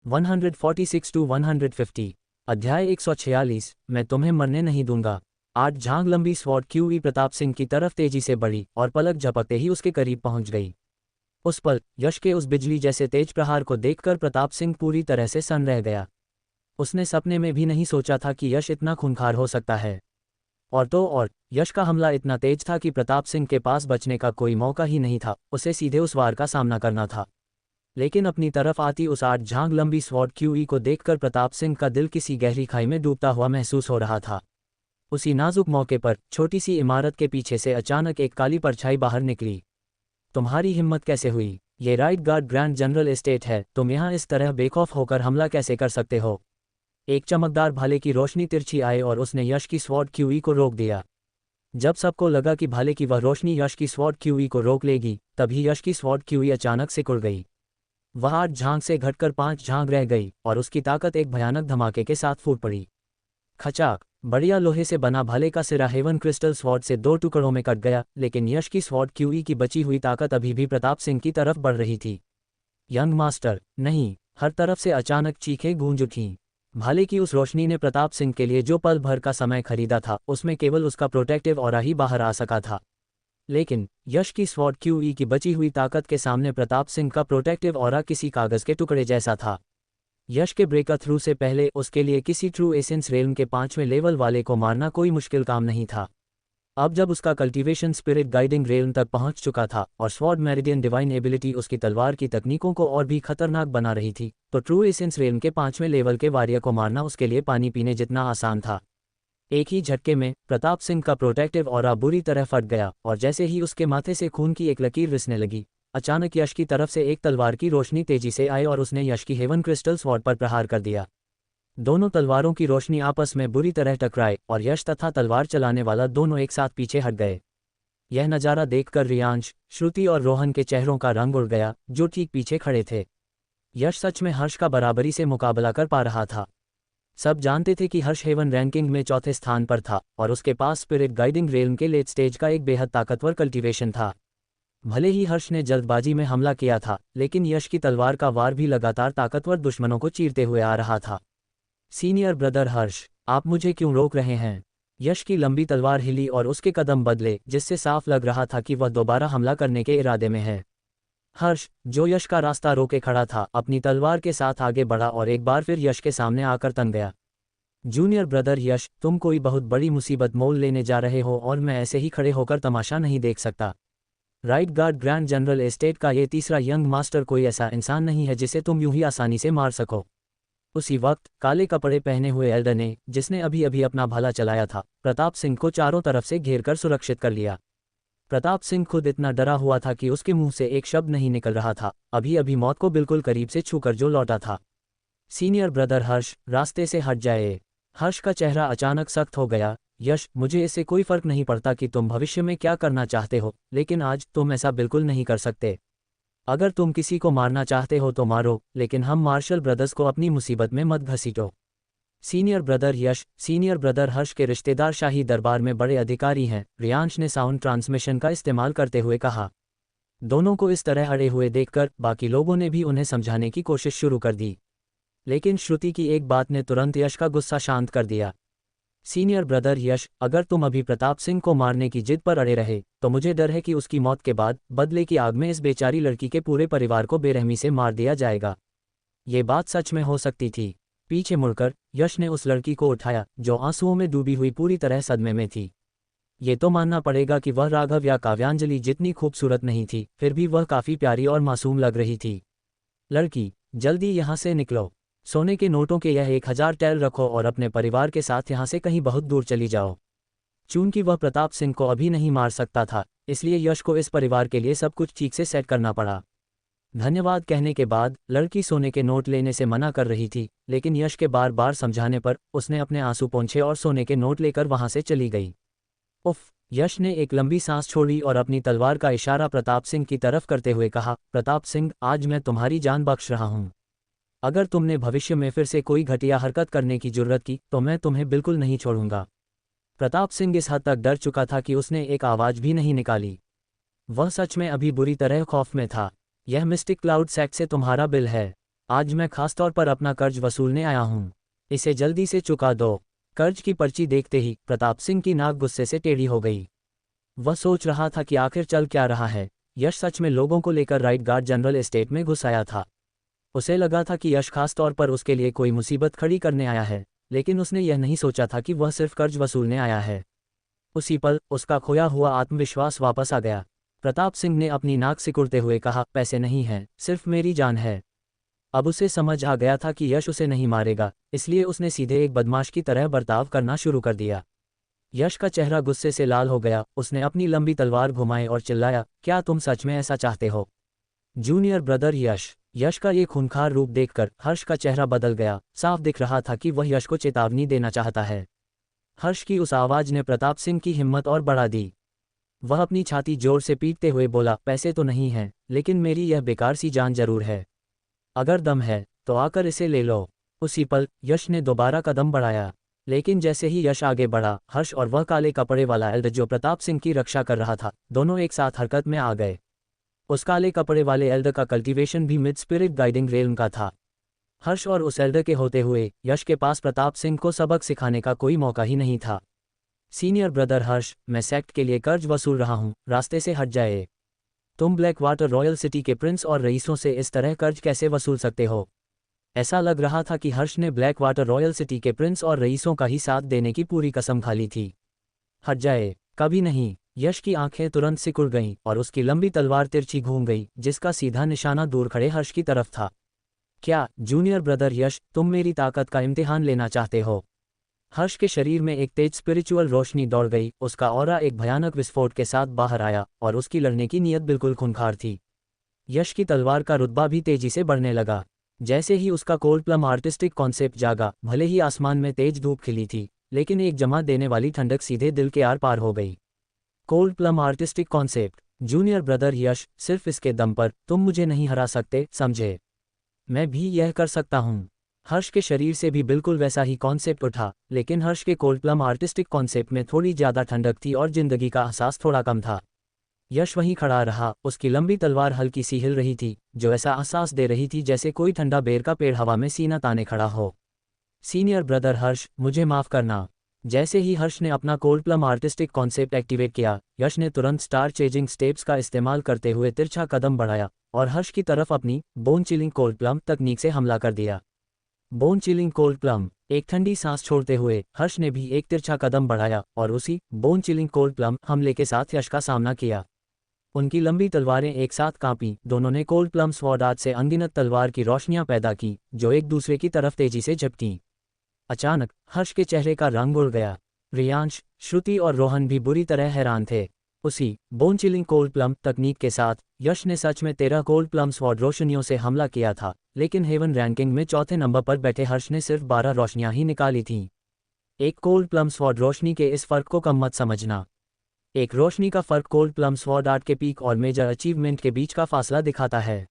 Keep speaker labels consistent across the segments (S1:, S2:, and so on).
S1: 146 to 150 अध्याय 146 मैं तुम्हें मरने नहीं दूंगा। 8 झांग लंबी स्वॉर्ड क्यूई प्रताप सिंह की तरफ तेजी से बढ़ी और पलक झपकते ही उसके करीब पहुंच गई। उस पल यश के उस बिजली जैसे तेज प्रहार को देखकर प्रताप सिंह पूरी तरह से सन्न रह गया। उसने सपने में भी नहीं सोचा था कि यश इतना खूंखार हो सकता है। और यश का हमला इतना तेज था कि प्रताप सिंह के पास बचने का कोई मौका ही नहीं था, उसे सीधे उस वार का सामना करना था। लेकिन अपनी तरफ आती उस 8 झांग लंबी स्वॉर्ड क्यूई को देखकर प्रताप सिंह का दिल किसी गहरी खाई में डूबता हुआ महसूस हो रहा था। उसी नाजुक मौके पर छोटी सी इमारत के पीछे से अचानक एक काली परछाई बाहर निकली। तुम्हारी हिम्मत कैसे हुई? ये right guard grand general estate है, तुम यहाँ इस तरह बेखौफ होकर हमला कैसे कर सकते हो? एक चमकदार भाले की रोशनी तिरछी आई और उसने यश की स्वॉर्ड क्यूई को रोक दिया। जब सबको लगा कि भाले की वह रोशनी यश की स्वॉर्ड क्यूई को रोक लेगी, तभी यश की स्वॉर्ड क्यूई अचानक सिकुड़ गई। वह 8 झांग से घटकर 5 झांग रह गई और उसकी ताकत एक भयानक धमाके के साथ फूट पड़ी। खचाक! बढ़िया लोहे से बना भाले का सिरा हेवन क्रिस्टल स्वॉर्ड से 2 टुकड़ों में कट गया, लेकिन यश की स्वॉर्ड क्यूई की बची हुई ताकत अभी भी प्रताप सिंह की तरफ बढ़ रही थी। यंग मास्टर, नहीं! हर तरफ से अचानक चीखें गूंज उठीं। भाले की उस रोशनी ने प्रताप सिंह के लिए जो पल भर का समय खरीदा था, उसमें केवल उसका प्रोटेक्टिव ऑरा ही बाहर आ सका था। लेकिन यश की स्वॉर्ड क्यूई की बची हुई ताकत के सामने प्रताप सिंह का प्रोटेक्टिव ऑरा किसी कागज के टुकड़े जैसा था। यश के ब्रेक थ्रू से पहले उसके लिए किसी ट्रू एसेंस रेल्म के 5वें लेवल वाले को मारना कोई मुश्किल काम नहीं था। अब जब उसका कल्टीवेशन स्पिरिट गाइडिंग रेल्म तक पहुंच चुका था और स्वॉर्ड मेरिडियन डिवाइन एबिलिटी उसकी तलवार की तकनीकों को और भी खतरनाक बना रही थी, तो ट्रू एसेंस रेल्म के 5वें लेवल के वारियर को मारना उसके लिए पानी पीने जितना आसान था। एक ही झटके में प्रताप सिंह का प्रोटेक्टिव ऑरा बुरी तरह फट गया और जैसे ही उसके माथे से खून की एक लकीर रिसने लगी, अचानक यश की तरफ से एक तलवार की रोशनी तेजी से आई और उसने यश की हेवन क्रिस्टल स्वॉर्ड पर प्रहार कर दिया। दोनों तलवारों की रोशनी आपस में बुरी तरह टकराए और यश तथा तलवार चलाने वाला दोनों एक साथ पीछे हट गए। यह नज़ारा देखकर रियांश, श्रुति और रोहन के चेहरों का रंग उड़ गया, जो ठीक पीछे खड़े थे। यश सच में हर्ष का बराबरी से मुकाबला कर पा रहा था। सब जानते थे कि हर्ष हेवन रैंकिंग में 4थे स्थान पर था और उसके पास स्पिरिट गाइडिंग रेल्म के लेट स्टेज का एक बेहद ताकतवर कल्टीवेशन था। भले ही हर्ष ने जल्दबाजी में हमला किया था, लेकिन यश की तलवार का वार भी लगातार ताकतवर दुश्मनों को चीरते हुए आ रहा था। सीनियर ब्रदर हर्ष, आप मुझे क्यों रोक रहे हैं? यश की लंबी तलवार हिली और उसके कदम बदले, जिससे साफ लग रहा था कि वह दोबारा हमला करने के इरादे में है। हर्ष, जो यश का रास्ता रोके खड़ा था, अपनी तलवार के साथ आगे बढ़ा और एक बार फिर यश के सामने आकर तन गया। जूनियर ब्रदर यश, तुम कोई बहुत बड़ी मुसीबत मोल लेने जा रहे हो और मैं ऐसे ही खड़े होकर तमाशा नहीं देख सकता। Right guard grand general estate का ये तीसरा यंग मास्टर कोई ऐसा इंसान नहीं है जिसे तुम यूं ही आसानी से मार सको। उसी वक्त काले कपड़े पहने हुए एल्डर ने, जिसने अभी अभी अपना भाला चलाया था, प्रताप सिंह को चारों तरफ से घेर कर सुरक्षित कर लिया। प्रताप सिंह खुद इतना डरा हुआ था कि उसके मुंह से एक शब्द नहीं निकल रहा था, अभी अभी मौत को बिल्कुल करीब से छूकर जो लौटा था। सीनियर ब्रदर हर्ष, रास्ते से हट जाए। हर्ष का चेहरा अचानक सख्त हो गया। यश, मुझे इससे कोई फर्क नहीं पड़ता कि तुम भविष्य में क्या करना चाहते हो, लेकिन आज तुम ऐसा बिल्कुल नहीं कर सकते। अगर तुम किसी को मारना चाहते हो तो मारो, लेकिन हम मार्शल ब्रदर्स को अपनी मुसीबत में मत घसीटो। सीनियर ब्रदर यश, सीनियर ब्रदर हर्ष के रिश्तेदार शाही दरबार में बड़े अधिकारी हैं, रियांश ने साउंड ट्रांसमिशन का इस्तेमाल करते हुए कहा। दोनों को इस तरह अड़े हुए देखकर बाकी लोगों ने भी उन्हें समझाने की कोशिश शुरू कर दी, लेकिन श्रुति की एक बात ने तुरंत यश का गुस्सा शांत कर दिया। सीनियर ब्रदर यश, अगर तुम अभी प्रताप सिंह को मारने की जिद पर अड़े रहे, तो मुझे डर है कि उसकी मौत के बाद बदले की आग में इस बेचारी लड़की के पूरे परिवार को बेरहमी से मार दिया जाएगा। ये बात सच में हो सकती थी। पीछे मुड़कर यश ने उस लड़की को उठाया, जो आंसुओं में डूबी हुई पूरी तरह सदमे में थी। ये तो मानना पड़ेगा कि वह राघव या काव्यांजलि जितनी खूबसूरत नहीं थी, फिर भी वह काफ़ी प्यारी और मासूम लग रही थी। लड़की, जल्दी यहाँ से निकलो। सोने के नोटों के यह 1000 टैल रखो और अपने परिवार के साथ यहाँ से कहीं बहुत दूर चली जाओ। चूंकि वह प्रताप सिंह को अभी नहीं मार सकता था, इसलिए यश को इस परिवार के लिए सब कुछ ठीक से सेट करना पड़ा। धन्यवाद कहने के बाद लड़की सोने के नोट लेने से मना कर रही थी, लेकिन यश के बार बार समझाने पर उसने अपने आंसू पोंछे और सोने के नोट लेकर वहां से चली गई। उफ! यश ने एक लंबी सांस छोड़ी और अपनी तलवार का इशारा प्रताप सिंह की तरफ करते हुए कहा, प्रताप सिंह, आज मैं तुम्हारी जान बख्श रहा हूं। अगर तुमने भविष्य में फिर से कोई घटिया हरकत करने की जुर्रत की, तो मैं तुम्हें बिल्कुल नहीं छोड़ूंगा। प्रताप सिंह इस हद तक डर चुका था कि उसने एक आवाज़ भी नहीं निकाली। वह सच में अभी बुरी तरह खौफ में था। यह मिस्टिक क्लाउड सेक्ट से तुम्हारा बिल है। आज मैं खास तौर पर अपना कर्ज वसूलने आया हूँ। इसे जल्दी से चुका दो। कर्ज की पर्ची देखते ही प्रताप सिंह की नाक गुस्से से टेढ़ी हो गई। वह सोच रहा था कि आखिर चल क्या रहा है। यश सच में लोगों को लेकर राइट गार्ड जनरल एस्टेट में घुस आया था। उसे लगा था कि यश खास तौर पर उसके लिए कोई मुसीबत खड़ी करने आया है, लेकिन उसने यह नहीं सोचा था कि वह सिर्फ कर्ज वसूलने आया है। उसी पल उसका खोया हुआ आत्मविश्वास वापस आ गया। प्रताप सिंह ने अपनी नाक सिकुड़ते हुए कहा, पैसे नहीं हैं, सिर्फ मेरी जान है। अब उसे समझ आ गया था कि यश उसे नहीं मारेगा, इसलिए उसने सीधे एक बदमाश की तरह बर्ताव करना शुरू कर दिया। यश का चेहरा गुस्से से लाल हो गया। उसने अपनी लंबी तलवार घुमाई और चिल्लाया, क्या तुम सच में ऐसा चाहते हो? जूनियर ब्रदर यश। यश का ये खूंखार रूप देखकर हर्ष का चेहरा बदल गया। साफ दिख रहा था कि वह यश को चेतावनी देना चाहता है। हर्ष की उस आवाज ने प्रताप सिंह की हिम्मत और बढ़ा दी। वह अपनी छाती जोर से पीटते हुए बोला, पैसे तो नहीं हैं, लेकिन मेरी यह बेकार सी जान जरूर है। अगर दम है तो आकर इसे ले लो। उसी पल यश ने दोबारा कदम बढ़ाया, लेकिन जैसे ही यश आगे बढ़ा, हर्ष और वह काले कपड़े वाला एल्डर जो प्रताप सिंह की रक्षा कर रहा था, दोनों एक साथ हरकत में आ गए। उस काले कपड़े वाले एल्डर का कल्टीवेशन भी मिड स्पिरिट गाइडिंग रेल्म का था। हर्ष और उस एल्डर के होते हुए यश के पास प्रताप सिंह को सबक सिखाने का कोई मौका ही नहीं था। सीनियर ब्रदर हर्ष, मैं सेक्ट के लिए कर्ज वसूल रहा हूँ, रास्ते से हट जाए। तुम ब्लैक वाटर रॉयल सिटी के प्रिंस और रईसों से इस तरह कर्ज कैसे वसूल सकते हो? ऐसा लग रहा था कि हर्ष ने ब्लैक वाटर रॉयल सिटी के प्रिंस और रईसों का ही साथ देने की पूरी कसम खा ली थी। हट जाए? कभी नहीं। यश की आंखें तुरंत सिकुड़ गईं और उसकी लंबी तलवार तिरछी घूम गई, जिसका सीधा निशाना दूर खड़े हर्ष की तरफ था। क्या जूनियर ब्रदर यश, तुम मेरी ताकत का इम्तिहान लेना चाहते हो? हर्ष के शरीर में एक तेज स्पिरिचुअल रोशनी दौड़ गई। उसका ऑरा एक भयानक विस्फोट के साथ बाहर आया और उसकी लड़ने की नीयत बिल्कुल खूंखार थी। यश की तलवार का रुतबा भी तेजी से बढ़ने लगा। जैसे ही उसका कोल्ड प्लम आर्टिस्टिक कॉन्सेप्ट जागा, भले ही आसमान में तेज धूप खिली थी, लेकिन एक जमा देने वाली ठंडक सीधे दिल के आर पार हो गई। Cold plum artistic concept. Junior brother Yash, सिर्फ इसके दम पर तुम मुझे नहीं हरा सकते, समझे? मैं भी यह कर सकता हूँ। हर्ष के शरीर से भी बिल्कुल वैसा ही कॉन्सेप्ट उठा, लेकिन हर्ष के कोल्ड प्लम आर्टिस्टिक कॉन्सेप्ट में थोड़ी ज़्यादा ठंडक थी और जिंदगी का एहसास थोड़ा कम था। यश वहीं खड़ा रहा। उसकी लंबी तलवार हल्की सी हिल रही थी, जो ऐसा एहसास दे रही थी जैसे कोई ठंडा बेर का पेड़ हवा में सीना ताने खड़ा हो। सीनियर ब्रदर हर्ष, मुझे माफ़ करना। जैसे ही हर्ष ने अपना cold plum artistic concept activate किया, यश ने तुरंत स्टार चेजिंग स्टेप्स का इस्तेमाल करते हुए तिरछा कदम बढ़ाया और हर्ष की तरफ अपनी बोन चिलिंग कोल्ड प्लम तकनीक से हमला कर दिया। Bone chilling cold plum. एक ठंडी सांस छोड़ते हुए हर्ष ने भी एक तिरछा कदम बढ़ाया और उसी बोन चिलिंग कोल्ड प्लम हमले के साथ यश का सामना किया। उनकी लंबी तलवारें एक साथ कांपीं। दोनों ने कोल्ड प्लम स्वॉर्ड आर्ट से अनगिनत तलवार की रोशनियां पैदा की, जो एक दूसरे की तरफ तेजी से झपकीं। अचानक हर्ष के चेहरे का रंग उड़ गया। रियांश, श्रुति और रोहन भी बुरी तरह हैरान थे। उसी बोन चिलिंग कोल्ड प्लम तकनीक के साथ यश ने सच में 13 कोल्ड प्लम स्वॉर्ड रोशनियों से हमला किया था, लेकिन हेवन रैंकिंग में चौथे नंबर पर बैठे हर्ष ने सिर्फ 12 रोशनियां ही निकाली थीं। एक कोल्ड प्लम स्वॉर्ड रोशनी के इस फर्क को कम मत समझना। एक रोशनी का फर्क कोल्ड प्लम स्वॉर्ड आर्ट के पीक और मेजर अचीवमेंट के बीच का फासला दिखाता है।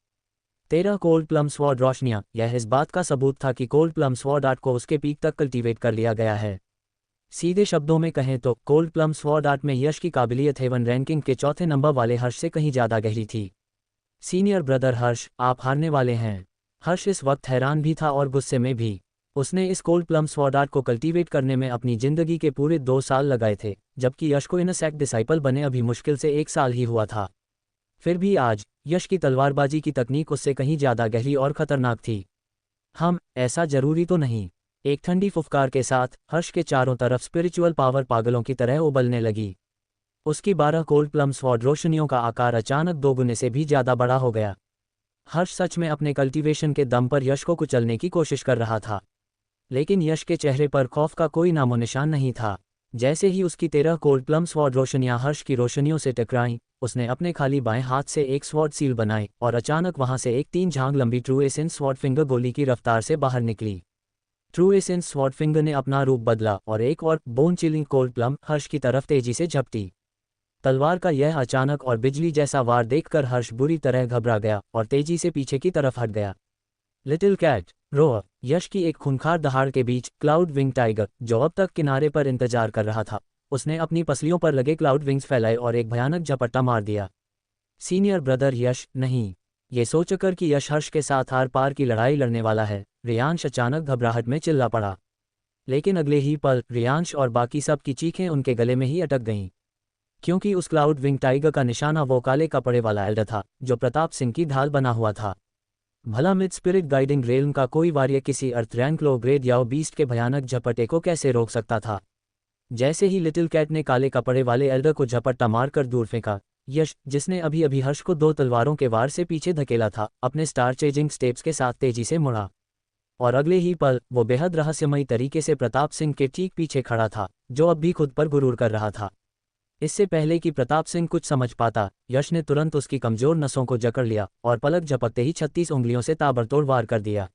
S1: 13 कोल्ड प्लम स्वॉर्ड रोशनियां, यह इस बात का सबूत था कि कोल्ड प्लम स्वॉर्ड आर्ट को उसके पीक तक कल्टीवेट कर लिया गया है। सीधे शब्दों में कहें तो कोल्ड प्लम स्वॉर्ड आर्ट में यश की काबिलियत हेवन रैंकिंग के चौथे नंबर वाले हर्ष से कहीं ज़्यादा गहरी थी। सीनियर ब्रदर हर्ष, आप हारने वाले हैं। हर्ष इस वक्त हैरान भी था और गुस्से में भी। उसने इस कोल्ड प्लम स्वॉर्ड आर्ट को कल्टीवेट करने में अपनी जिंदगी के पूरे 2 साल लगाए थे, जबकि यश को इनसेक्ट डिसाइपल बने अभी मुश्किल से 1 साल ही हुआ था। फिर भी आज यश की तलवारबाजी की तकनीक उससे कहीं ज़्यादा गहरी और खतरनाक थी। ऐसा जरूरी तो नहीं। एक ठंडी फुफकार के साथ हर्ष के चारों तरफ स्पिरिचुअल पावर पागलों की तरह उबलने लगी। उसकी 12 कोल्ड प्लम स्वॉर्ड रोशनियों का आकार अचानक 2 गुने से भी ज़्यादा बड़ा हो गया। हर्ष सच में अपने कल्टीवेशन के दम पर यश को कुचलने की कोशिश कर रहा था, लेकिन यश के चेहरे पर खौफ का कोई नामो निशान नहीं था। जैसे ही उसकी 13 कोल्ड प्लम स्वॉर्ड रोशनियां हर्ष की रोशनियों से टकराईं, उसने अपने खाली बाएं हाथ से एक स्वॉर्ड सील बनाई और अचानक वहां से एक 3 झांग लंबी ट्रू एसेंस स्वॉर्ड फिंगर गोली की रफ्तार से बाहर निकली। ट्रू एसेंस स्वॉर्ड फिंगर ने अपना रूप बदला और एक और बोन चिलिंग कोल्ड प्लम हर्ष की तरफ तेजी से झपटी। तलवार का यह अचानक और बिजली जैसा वार देखकर हर्ष बुरी तरह घबरा गया और तेजी से पीछे की तरफ हट गया। Little cat, row or. यश की एक खूंखार दहाड़ के बीच क्लाउड विंग टाइगर, जो अब तक किनारे पर इंतजार कर रहा था, उसने अपनी पसलियों पर लगे क्लाउड विंग्स फैलाए और एक भयानक झपट्टा मार दिया। सीनियर ब्रदर यश, नहीं। ये सोचकर कि यश हर्ष के साथ आर पार की लड़ाई लड़ने वाला है, रियांश अचानक घबराहट में चिल्ला पड़ा। लेकिन अगले ही पल रियांश और बाकी सब की चीखें उनके गले में ही अटक गईं, क्योंकि उस क्लाउड विंग टाइगर का निशाना वो काले कपड़े वाला एल्डर था जो प्रताप सिंह की ढाल बना हुआ था। भला मिड स्पिरिट गाइडिंग रेल्म का कोई वारियर किसी अर्थ रैंक लो ग्रेड याओ बीस्ट के भयानक झपटे को कैसे रोक सकता था। जैसे ही लिटिल कैट ने काले कपड़े वाले एल्डर को झपट्टा मारकर दूर फेंका, यश, जिसने अभी अभी हर्ष को 2 तलवारों के वार से पीछे धकेला था, अपने स्टार चेजिंग स्टेप्स के साथ तेजी से मुड़ा। और अगले ही पल वो बेहद रहस्यमयी तरीके से प्रताप सिंह के ठीक पीछे खड़ा था, जो अब भी खुद पर गुरूर कर रहा था। इससे पहले कि प्रताप सिंह कुछ समझ पाता, यश ने तुरंत उसकी कमजोर नसों को जकड़ लिया और पलक झपकते ही 36 उंगलियों से ताबड़तोड़ वार कर दिया।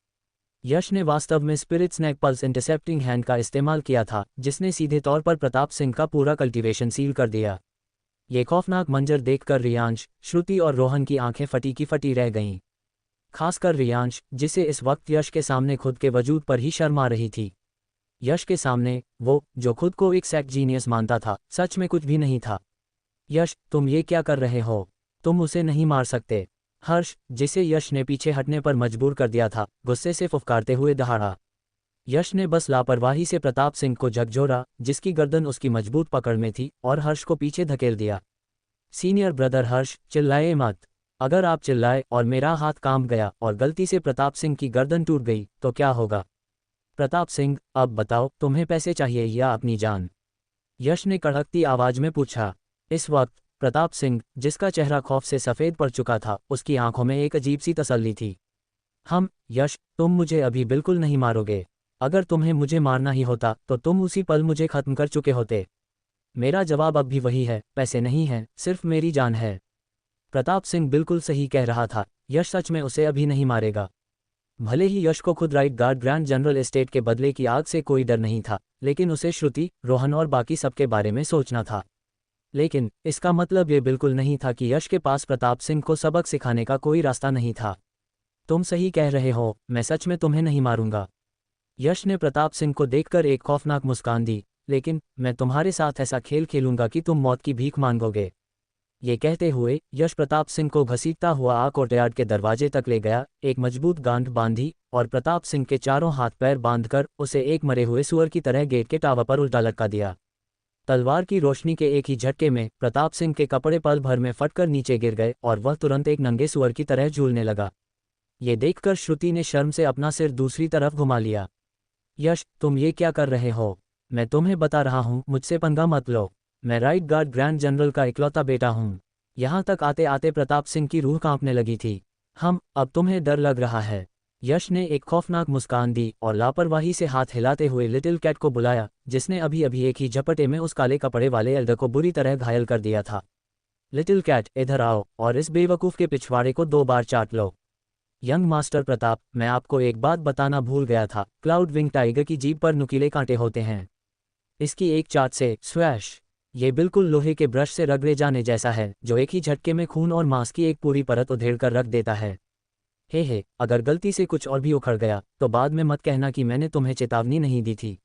S1: यश ने वास्तव में spirit snack pulse intercepting hand का इस्तेमाल किया था, जिसने सीधे तौर पर प्रताप सिंह का पूरा कल्टीवेशन सील कर दिया। ये खौफनाक मंजर देखकर रियांश, श्रुति और रोहन की आंखें फटी की फटी रह गईं। खासकर रियांश, जिसे इस वक्त यश के सामने खुद के वजूद पर ही शर्म आ रही थी। यश के सामने वो, जो खुद को एक सेक्ट जीनियस मानता था, सच में कुछ भी नहीं था। यश, तुम ये क्या कर रहे हो? तुम उसे नहीं मार सकते। हर्ष, जिसे यश ने पीछे हटने पर मजबूर कर दिया था, गुस्से से फुफकारते हुए दहाड़ा। यश ने बस लापरवाही से प्रताप सिंह को झकझोरा, जिसकी गर्दन उसकी मजबूत पकड़ में थी, और हर्ष को पीछे धकेल दिया। सीनियर ब्रदर हर्ष, चिल्लाए मत। अगर आप चिल्लाए और मेरा हाथ कांप गया और गलती से प्रताप सिंह की गर्दन टूट गई तो क्या होगा? प्रताप सिंह, अब बताओ, तुम्हें पैसे चाहिए या अपनी जान? यश ने कड़कती आवाज में पूछा। इस वक्त प्रताप सिंह, जिसका चेहरा खौफ से सफ़ेद पड़ चुका था, उसकी आंखों में एक अजीब सी तसल्ली थी। यश, तुम मुझे अभी बिल्कुल नहीं मारोगे। अगर तुम्हें मुझे मारना ही होता तो तुम उसी पल मुझे खत्म कर चुके होते। मेरा जवाब अब भी वही है, पैसे नहीं हैं, सिर्फ मेरी जान है। प्रताप सिंह बिल्कुल सही कह रहा था, यश सच में उसे अभी नहीं मारेगा। भले ही यश को खुद right guard grand general estate के बदले की आग से कोई डर नहीं था, लेकिन उसे श्रुति, रोहन और बाकी सबके बारे में सोचना था। लेकिन इसका मतलब ये बिल्कुल नहीं था कि यश के पास प्रताप सिंह को सबक सिखाने का कोई रास्ता नहीं था। तुम सही कह रहे हो, मैं सच में तुम्हें नहीं मारूंगा। यश ने प्रताप सिंह को देखकर एक खौफनाक मुस्कान दी, लेकिन मैं तुम्हारे साथ ऐसा खेल खेलूंगा कि तुम मौत की भीख मांगोगे। ये कहते हुए यश प्रताप सिंह को घसीटता हुआ कोर्टयार्ड के दरवाजे तक ले गया, एक मजबूत गांठ बांधी और प्रताप सिंह के चारों हाथ पैर बांधकर उसे एक मरे हुए सुअर की तरह गेट के टावर पर उल्टा लटका दिया। तलवार की रोशनी के एक ही झटके में प्रताप सिंह के कपड़े पल भर में फटकर नीचे गिर गए और वह तुरंत एक नंगे सुअर की तरह झूलने लगा। ये देखकर श्रुति ने शर्म से अपना सिर दूसरी तरफ घुमा लिया। यश, तुम ये क्या कर रहे हो? मैं तुम्हें बता रहा हूँ, मुझसे पंगा मत लो। मैं राइट गार्ड ग्रैंड जनरल का इकलौता बेटा हूँ। यहाँ तक आते आते प्रताप सिंह की रूह कांपने लगी थी। अब तुम्हें डर लग रहा है? यश ने एक खौफनाक मुस्कान दी और लापरवाही से हाथ हिलाते हुए लिटिल कैट को बुलाया, जिसने अभी अभी एक ही झपटे में उस काले कपड़े वाले एल्डर को बुरी तरह घायल कर दिया था। लिटिल कैट, इधर आओ और इस बेवकूफ़ के पिछवाड़े को 2 बार चाट लो। यंग मास्टर प्रताप, मैं आपको एक बात बताना भूल गया था, क्लाउड विंग टाइगर की जीभ पर नुकीले कांटे होते हैं। इसकी एक चाट से स्वैश, ये बिल्कुल लोहे के ब्रश से रगड़े जाने जैसा है, जो एक ही झटके में खून और मांस की एक पूरी परत उधेड़ कर रख देता है। हे, अगर गलती से कुछ और भी उखड़ गया तो बाद में मत कहना कि मैंने तुम्हें चेतावनी नहीं दी थी।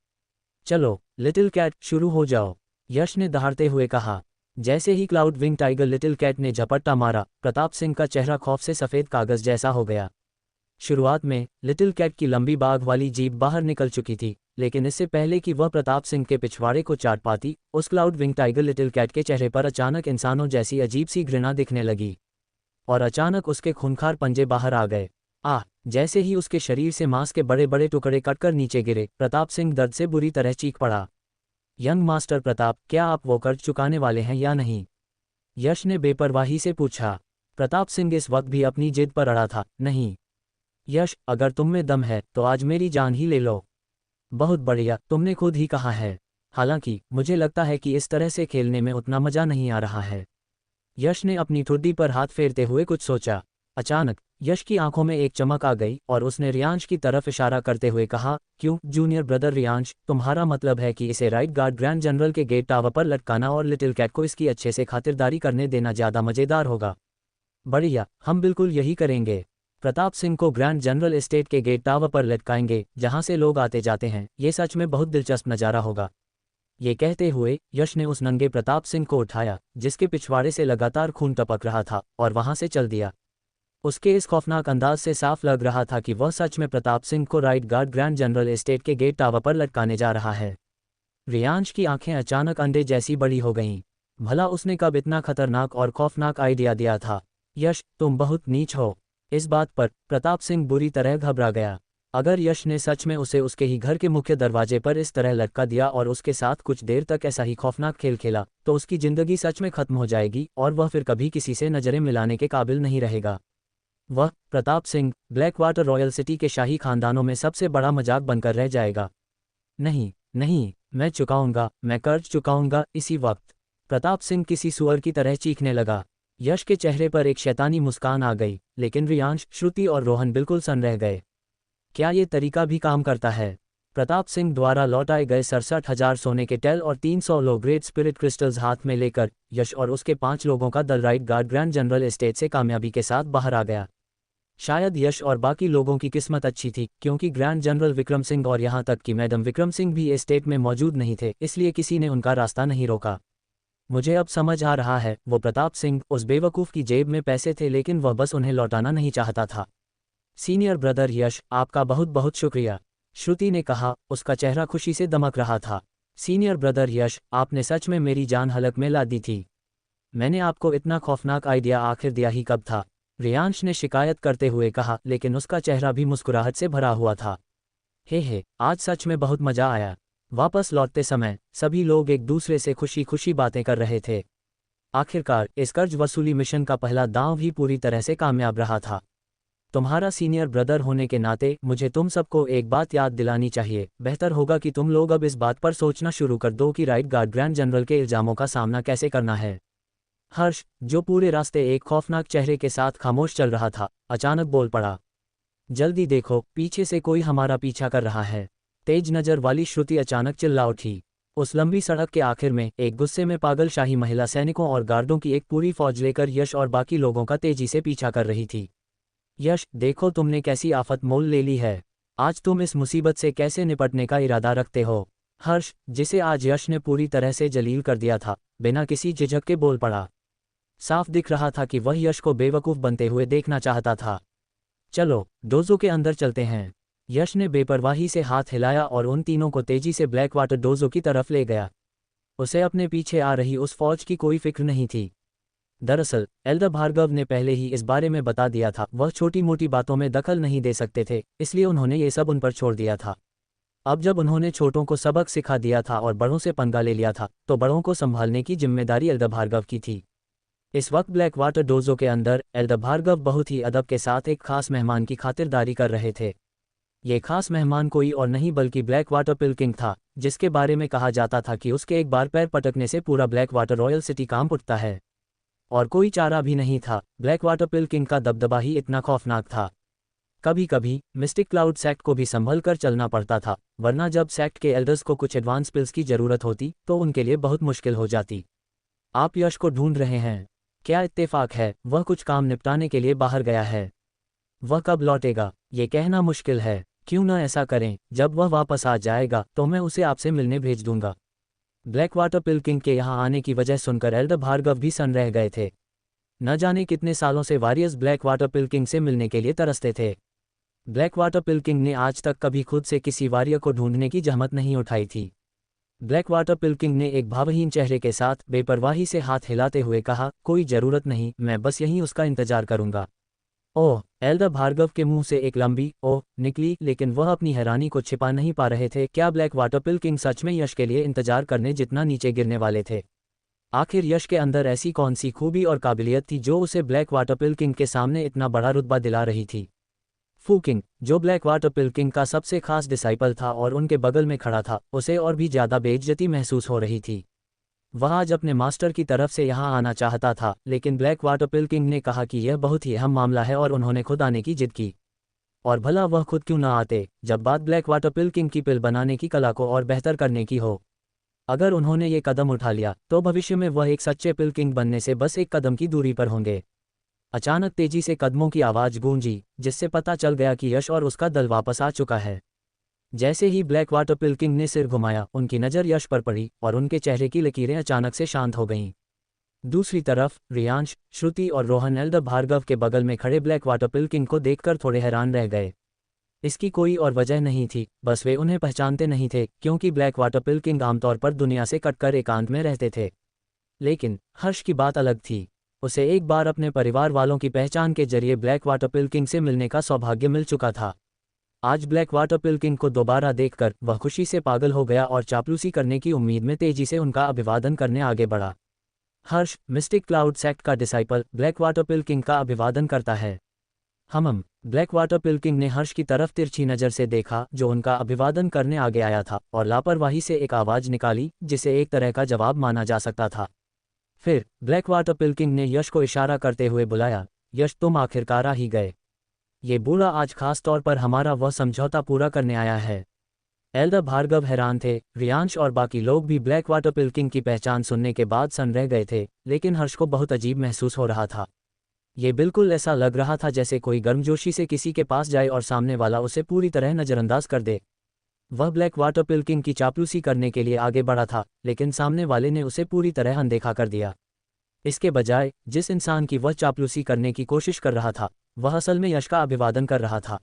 S1: चलो लिटिल कैट, शुरू हो जाओ, यश ने दहाड़ते हुए कहा। जैसे ही cloud wing tiger little cat ने झपट्टा मारा, प्रताप सिंह का चेहरा खौफ से सफ़ेद कागज़ जैसा हो गया। शुरुआत में लिटिल कैट की लंबी बाघ वाली जीभ बाहर निकल चुकी थी, लेकिन इससे पहले कि वह प्रताप सिंह के पिछवाड़े को चाट पाती, उस cloud wing tiger little cat के चेहरे पर अचानक इंसानों जैसी अजीब सी घृणा दिखने लगी। और अचानक उसके खूंखार पंजे बाहर आ गए। जैसे ही उसके शरीर से मांस के बड़े बड़े टुकड़े कटकर नीचे गिरे, प्रताप सिंह दर्द से बुरी तरह चीख पड़ा। यंग मास्टर प्रताप, क्या आप वो कर्ज चुकाने वाले हैं या नहीं? यश ने बेपरवाही से पूछा। प्रताप सिंह इस वक्त भी अपनी जिद पर अड़ा था। नहीं। यश, अगर तुम में दम है तो आज मेरी जान ही ले लो। बहुत बढ़िया, तुमने खुद ही कहा है। हालांकि मुझे लगता है कि इस तरह से खेलने में उतना मजा नहीं आ रहा है। यश ने अपनी ठुड्डी पर हाथ फेरते हुए कुछ सोचा। अचानक यश की आंखों में एक चमक आ गई और उसने रियांश की तरफ इशारा करते हुए कहा, क्यों जूनियर ब्रदर रियांश, तुम्हारा मतलब है कि इसे राइट गार्ड ग्रैंड जनरल के गेट टावर पर लटकाना और लिटिल कैट को इसकी अच्छे से खातिरदारी करने देना ज़्यादा मज़ेदार होगा? बढ़िया, हम बिल्कुल यही करेंगे। प्रताप सिंह को ग्रैंड जनरल एस्टेट के गेट टावर पर लटकाएंगे, जहां से लोग आते जाते हैं। ये सच में बहुत दिलचस्प नज़ारा होगा। ये कहते हुए यश ने उस नंगे प्रताप सिंह को उठाया, जिसके पिछवाड़े से लगातार खून टपक रहा था, और वहां से चल दिया। उसके इस खौफनाक अंदाज से साफ लग रहा था कि वह सच में प्रताप सिंह को right guard grand general estate के गेट टावर पर लटकाने जा रहा है। रियांश की आंखें अचानक अंडे जैसी बड़ी हो गईं। भला उसने कब इतना खतरनाक और खौफनाक आइडिया दिया था? यश, तुम बहुत नीच हो। इस बात पर प्रताप सिंह बुरी तरह घबरा गया। अगर यश ने सच में उसे उसके ही घर के मुख्य दरवाजे पर इस तरह लटका दिया और उसके साथ कुछ देर तक ऐसा ही खौफनाक खेल खेला, तो उसकी जिंदगी सच में खत्म हो जाएगी और वह फिर कभी किसी से नजरें मिलाने के काबिल नहीं रहेगा। वह, Pratap Singh, black water royal city के शाही खानदानों में सबसे बड़ा मजाक बनकर रह जाएगा। नहीं नहीं, मैं चुकाऊंगा, मैं कर्ज चुकाऊंगा इसी वक्त। प्रताप सिंह किसी सुअर की तरह चीखने लगा। यश के चेहरे पर एक शैतानी मुस्कान आ गई, लेकिन रियांश, श्रुति और रोहन बिल्कुल सन्न रह गए। क्या ये तरीका भी काम करता है? प्रताप सिंह द्वारा लौटाए गए 67,000 सोने के टेल और 300 लो ग्रेट स्पिरिट क्रिस्टल्स हाथ में लेकर यश और उसके 5 लोगों का दल right guard grand general estate से कामयाबी के साथ बाहर आ गया। शायद यश और बाकी लोगों की किस्मत अच्छी थी, क्योंकि ग्रैंड जनरल विक्रम सिंह और यहाँ तक कि मैडम विक्रम सिंह भी एस्टेट में मौजूद नहीं थे, इसलिए किसी ने उनका रास्ता नहीं रोका। मुझे अब समझ आ रहा है, वो प्रताप सिंह, उस बेवकूफ़ की जेब में पैसे थे, लेकिन वह बस उन्हें लौटाना नहीं चाहता था। सीनियर ब्रदर यश, आपका बहुत बहुत शुक्रिया, श्रुति ने कहा, उसका चेहरा खुशी से दमक रहा था। सीनियर ब्रदर यश, आपने सच में मेरी जान हलक में ला दी थी। मैंने आपको इतना खौफनाक आइडिया आखिर दिया ही कब था? रियांश ने शिकायत करते हुए कहा, लेकिन उसका चेहरा भी मुस्कुराहट से भरा हुआ था। हे, आज सच में बहुत मजा आया। वापस लौटते समय सभी लोग एक दूसरे से खुशी खुशी बातें कर रहे थे। आखिरकार इस कर्ज वसूली मिशन का पहला दांव भी पूरी तरह से कामयाब रहा था। तुम्हारा सीनियर ब्रदर होने के नाते मुझे तुम सबको एक बात याद दिलानी चाहिए। बेहतर होगा कि तुम लोग अब इस बात पर सोचना शुरू कर दो कि राइट गार्ड ग्रैंड जनरल के इल्जामों का सामना कैसे करना है। हर्ष, जो पूरे रास्ते एक खौफनाक चेहरे के साथ खामोश चल रहा था, अचानक बोल पड़ा, जल्दी देखो, पीछे से कोई हमारा पीछा कर रहा है। तेज नज़र वाली श्रुति अचानक चिल्ला उठी। उस लंबी सड़क के आखिर में एक गुस्से में पागल शाही महिला सैनिकों और गार्डों की एक पूरी फौज लेकर यश और बाकी लोगों का तेजी से पीछा कर रही थी। यश, देखो तुमने कैसी आफत मोल ले ली है। आज तुम इस मुसीबत से कैसे निपटने का इरादा रखते हो? हर्ष, जिसे आज यश ने पूरी तरह से जलील कर दिया था, बिना किसी झिझक के बोल पड़ा। साफ दिख रहा था कि वह यश को बेवकूफ़ बनते हुए देखना चाहता था। चलो, डोजो के अंदर चलते हैं। यश ने बेपरवाही से हाथ हिलाया और उन तीनों को तेजी से ब्लैक वाटर डोजो की तरफ ले गया। उसे अपने पीछे आ रही उस फौज की कोई फिक्र नहीं थी। दरअसल एल्डर भार्गव ने पहले ही इस बारे में बता दिया था, वह छोटी मोटी बातों में दखल नहीं दे सकते थे, इसलिए उन्होंने ये सब उन पर छोड़ दिया था। अब जब उन्होंने छोटों को सबक सिखा दिया था और बड़ों से पंगा ले लिया था, तो बड़ों को संभालने की जिम्मेदारी एल्डर भार्गव की थी। इस वक्त ब्लैक वाटर डोजो के अंदर एल्डर भार्गव बहुत ही अदब के साथ एक खास मेहमान की खातिरदारी कर रहे थे। ये खास मेहमान कोई और नहीं बल्कि ब्लैक वाटर पिलकिंग था, जिसके बारे में कहा जाता था कि उसके एक बार पैर पटकने से पूरा ब्लैक वाटर रॉयल सिटी कांप उठता है। और कोई चारा भी नहीं था, ब्लैक वाटर पिलकिंग का दबदबा ही इतना खौफनाक था। कभी कभी मिस्टिक क्लाउड सेक्ट को भी संभल कर चलना पड़ता था, वरना जब सेक्ट के एल्डर्स को कुछ एडवांस पिल्स की जरूरत होती तो उनके लिए बहुत मुश्किल हो जाती। आप यश को ढूंढ रहे हैं? क्या इत्तेफाक है, वह कुछ काम निपटाने के लिए बाहर गया है। वह कब लौटेगा ये कहना मुश्किल है। क्यों न ऐसा करें, जब वह वापस आ जाएगा तो मैं उसे आपसे मिलने भेज दूंगा। ब्लैक वाटर पिलकिंग के यहाँ आने की वजह सुनकर एल्डर भार्गव भी सन्न रह गए थे। न जाने कितने सालों से वॉरियर्स ब्लैक वाटर पिलकिंग से मिलने के लिए तरसते थे। ब्लैक वाटर पिलकिंग ने आज तक कभी खुद से किसी वॉरियर को ढूंढने की जहमत नहीं उठाई थी। ब्लैक वाटर पिलकिंग ने एक भावहीन चेहरे के साथ बेपरवाही से हाथ हिलाते हुए कहा, कोई ज़रूरत नहीं, मैं बस यहीं उसका इंतजार करूंगा। ओह, एल्डर भार्गव के मुंह से एक लंबी ओह निकली, लेकिन वह अपनी हैरानी को छिपा नहीं पा रहे थे। क्या ब्लैक वाटर पिलकिंग सच में यश के लिए इंतजार करने जितना नीचे गिरने वाले थे? आखिर यश के अंदर ऐसी कौन सी खूबी और काबिलियत थी जो उसे ब्लैक वाटर पिलकिंग के सामने इतना बड़ा रुतबा दिला रही थी? फूकिंग, जो ब्लैक वाटर पिलकिंग का सबसे खास डिसाइपल था और उनके बगल में खड़ा था, उसे और भी ज़्यादा बेइज्जती महसूस हो रही थी। वह आज अपने मास्टर की तरफ से यहाँ आना चाहता था, लेकिन ब्लैक वाटर पिलकिंग ने कहा कि यह बहुत ही अहम मामला है और उन्होंने खुद आने की जिद की। और भला वह खुद क्यों ना आते, जब बात ब्लैक वाटर पिलकिंग की पिल बनाने की कला को और बेहतर करने की हो। अगर उन्होंने ये कदम उठा लिया तो भविष्य में वह एक सच्चे पिलकिंग बनने से बस एक कदम की दूरी पर होंगे। अचानक तेजी से कदमों की आवाज़ गूंजी, जिससे पता चल गया कि यश और उसका दल वापस आ चुका है। जैसे ही ब्लैक वाटर पिलकिंग ने सिर घुमाया, उनकी नज़र यश पर पड़ी और उनके चेहरे की लकीरें अचानक से शांत हो गईं। दूसरी तरफ रियांश, श्रुति और रोहन एल्डर भार्गव के बगल में खड़े ब्लैक वाटर पिल्किंग को देखकर थोड़े हैरान रह गए। इसकी कोई और वजह नहीं थी, बस वे उन्हें पहचानते नहीं थे क्योंकि ब्लैक वाटर पिल्किंग आमतौर पर दुनिया से कटकर एकांत में रहते थे। लेकिन हर्ष की बात अलग थी। उसे एक बार अपने परिवार वालों की पहचान के जरिए ब्लैक वाटर पिल्किंग से मिलने का सौभाग्य मिल चुका था। आज ब्लैक वाटर पिल्किंग को दोबारा देखकर वह खुशी से पागल हो गया और चापलूसी करने की उम्मीद में तेजी से उनका अभिवादन करने आगे बढ़ा। हर्ष, मिस्टिक क्लाउड सेक्ट का डिसाइपल, ब्लैक वाटर पिल्किंग का अभिवादन करता है। ब्लैक वाटर पिल्किंग ने हर्ष की तरफ तिरछी नज़र से देखा जो उनका अभिवादन करने आगे आया था, और लापरवाही से एक आवाज़ निकाली जिसे एक तरह का जवाब माना जा सकता था। फिर ब्लैक वाटर पिल्किंग ने यश को इशारा करते हुए बुलाया, यश, तुम आखिरकार आ ही गए। ये बूढ़ा आज खास तौर पर हमारा वह समझौता पूरा करने आया है। एल्डर भार्गव हैरान थे, रियांश और बाकी लोग भी ब्लैक वाटर पिल्किंग की पहचान सुनने के बाद सन रह गए थे, लेकिन हर्ष को बहुत अजीब महसूस हो रहा था। ये बिल्कुल ऐसा लग रहा था जैसे कोई गर्मजोशी से किसी के पास जाए और सामने वाला उसे पूरी तरह नज़रअंदाज कर दे। वह ब्लैक वाटर पिल्किंग की चापलूसी करने के लिए आगे बढ़ा था, लेकिन सामने वाले ने उसे पूरी तरह अनदेखा कर दिया। इसके बजाय जिस इंसान की वह चापलूसी करने की कोशिश कर रहा था, वह असल में यश का अभिवादन कर रहा था।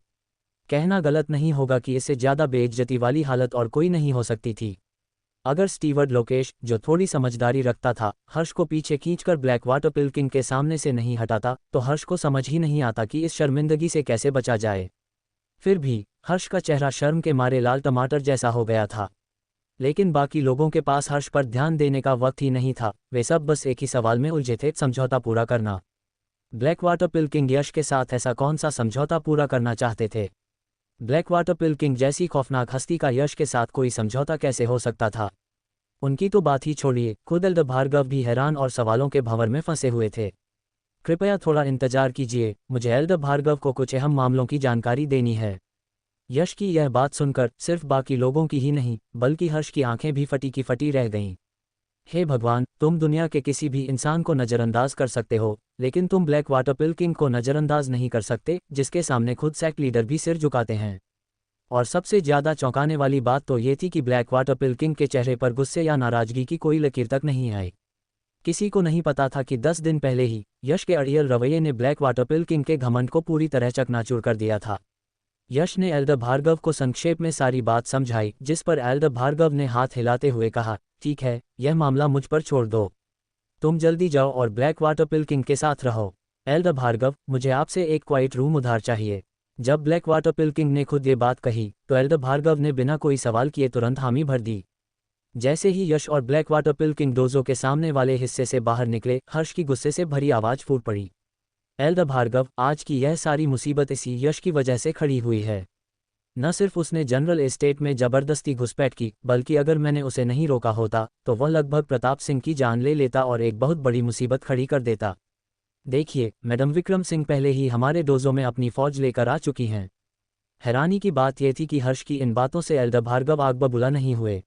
S1: कहना गलत नहीं होगा कि इससे ज़्यादा बेइज्जती वाली हालत और कोई नहीं हो सकती थी। अगर स्टीवर्ड लोकेश, जो थोड़ी समझदारी रखता था, हर्ष को पीछे खींचकर ब्लैक वाटर पिल्किंग के सामने से नहीं हटाता, तो हर्ष को समझ ही नहीं आता कि इस शर्मिंदगी से कैसे बचा जाए। फिर भी हर्ष का चेहरा शर्म के मारे लाल टमाटर जैसा हो गया था। लेकिन बाकी लोगों के पास हर्ष पर ध्यान देने का वक्त ही नहीं था, वे सब बस एक ही सवाल में उलझे थे, समझौता पूरा करना। ब्लैक वाटर पिल्किंग यश के साथ ऐसा कौन सा समझौता पूरा करना चाहते थे? ब्लैक वाटर पिल्किंग जैसी खौफनाक हस्ती का यश के साथ कोई समझौता कैसे हो सकता था? उनकी तो बात ही छोड़िए, खुद एल्डर भार्गव भी हैरान और सवालों के भंवर में फंसे हुए थे। कृपया थोड़ा इंतजार कीजिए, मुझे एल्डर भार्गव को कुछ अहम मामलों की जानकारी देनी है। यश की यह बात सुनकर सिर्फ बाकी लोगों की ही नहीं, बल्कि हर्ष की आंखें भी फटी की फटी रह गईं। हे भगवान, तुम दुनिया के किसी भी इंसान को नज़रअंदाज कर सकते हो, लेकिन तुम ब्लैक वाटर पिल्किंग को नज़रअंदाज नहीं कर सकते, जिसके सामने खुद सेक्ट लीडर भी सिर झुकाते हैं। और सबसे ज़्यादा चौंकाने वाली बात तो ये थी कि ब्लैक वाटर पिल्किंग के चेहरे पर गुस्से या नाराज़गी की कोई लकीर तक नहीं आई। किसी को नहीं पता था कि 10 दिन पहले ही यश के अड़ियल रवैये ने ब्लैक वाटर पिल्किंग के घमंड को पूरी तरह चकनाचूर कर दिया था। यश ने एल्डर भार्गव को संक्षेप में सारी बात समझाई, जिस पर एल्डर भार्गव ने हाथ हिलाते हुए कहा, ठीक है, यह मामला मुझ पर छोड़ दो। तुम जल्दी जाओ और ब्लैक वाटर पिल्किंग के साथ रहो। एल्डर भार्गव, मुझे आपसे एक क्वाइट रूम उधार चाहिए। जब ब्लैक वाटर पिल्किंग ने खुद ये बात कही, तो एल्डर भार्गव ने बिना कोई सवाल किए तुरंत हामी भर दी। जैसे ही यश और ब्लैक वाटर पिल्किंग डोजो के सामने वाले हिस्से से बाहर निकले, हर्ष की गुस्से से भरी आवाज़ फूट पड़ी। एल्डर भार्गव, आज की यह सारी मुसीबत इसी यश की वजह से खड़ी हुई है। न सिर्फ उसने जनरल एस्टेट में ज़बरदस्ती घुसपैठ की, बल्कि अगर मैंने उसे नहीं रोका होता तो वह लगभग प्रताप सिंह की जान ले लेता और एक बहुत बड़ी मुसीबत खड़ी कर देता। देखिए, मैडम विक्रम सिंह पहले ही हमारे डोजो में अपनी फौज लेकर आ चुकी हैं। हैरानी की बात यह थी कि हर्ष की इन बातों से एल्डर भार्गव आग बबूला नहीं हुए।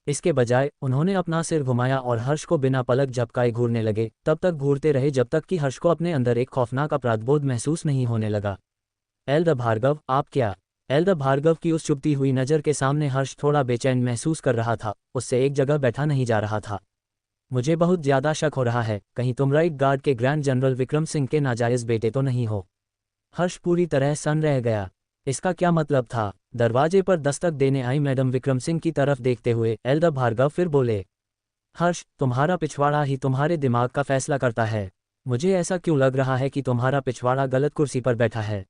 S1: इसके बजाय उन्होंने अपना सिर घुमाया और हर्ष को बिना पलक झपकाए घूरने लगे, तब तक घूरते रहे जब तक कि हर्ष को अपने अंदर एक खौफनाक अपराधबोध महसूस नहीं होने लगा। एल्डर भार्गव, आप क्या? एल्डर भार्गव की उस चुभती हुई नज़र के सामने हर्ष थोड़ा बेचैन महसूस कर रहा था, उससे एक जगह बैठा नहीं जा रहा था। मुझे बहुत ज़्यादा शक हो रहा है, कहीं तुम राइट गार्ड के ग्रैंड जनरल विक्रम सिंह के नाजायज़ बेटे तो नहीं हो? हर्ष पूरी तरह सन्न रह गया। इसका क्या मतलब था? दरवाजे पर दस्तक देने आई मैडम विक्रम सिंह की तरफ देखते हुए एल्डर भार्गव फिर बोले, हर्ष, तुम्हारा पिछवाड़ा ही तुम्हारे दिमाग का फैसला करता है। मुझे ऐसा क्यों लग रहा है कि तुम्हारा पिछवाड़ा गलत कुर्सी पर बैठा है?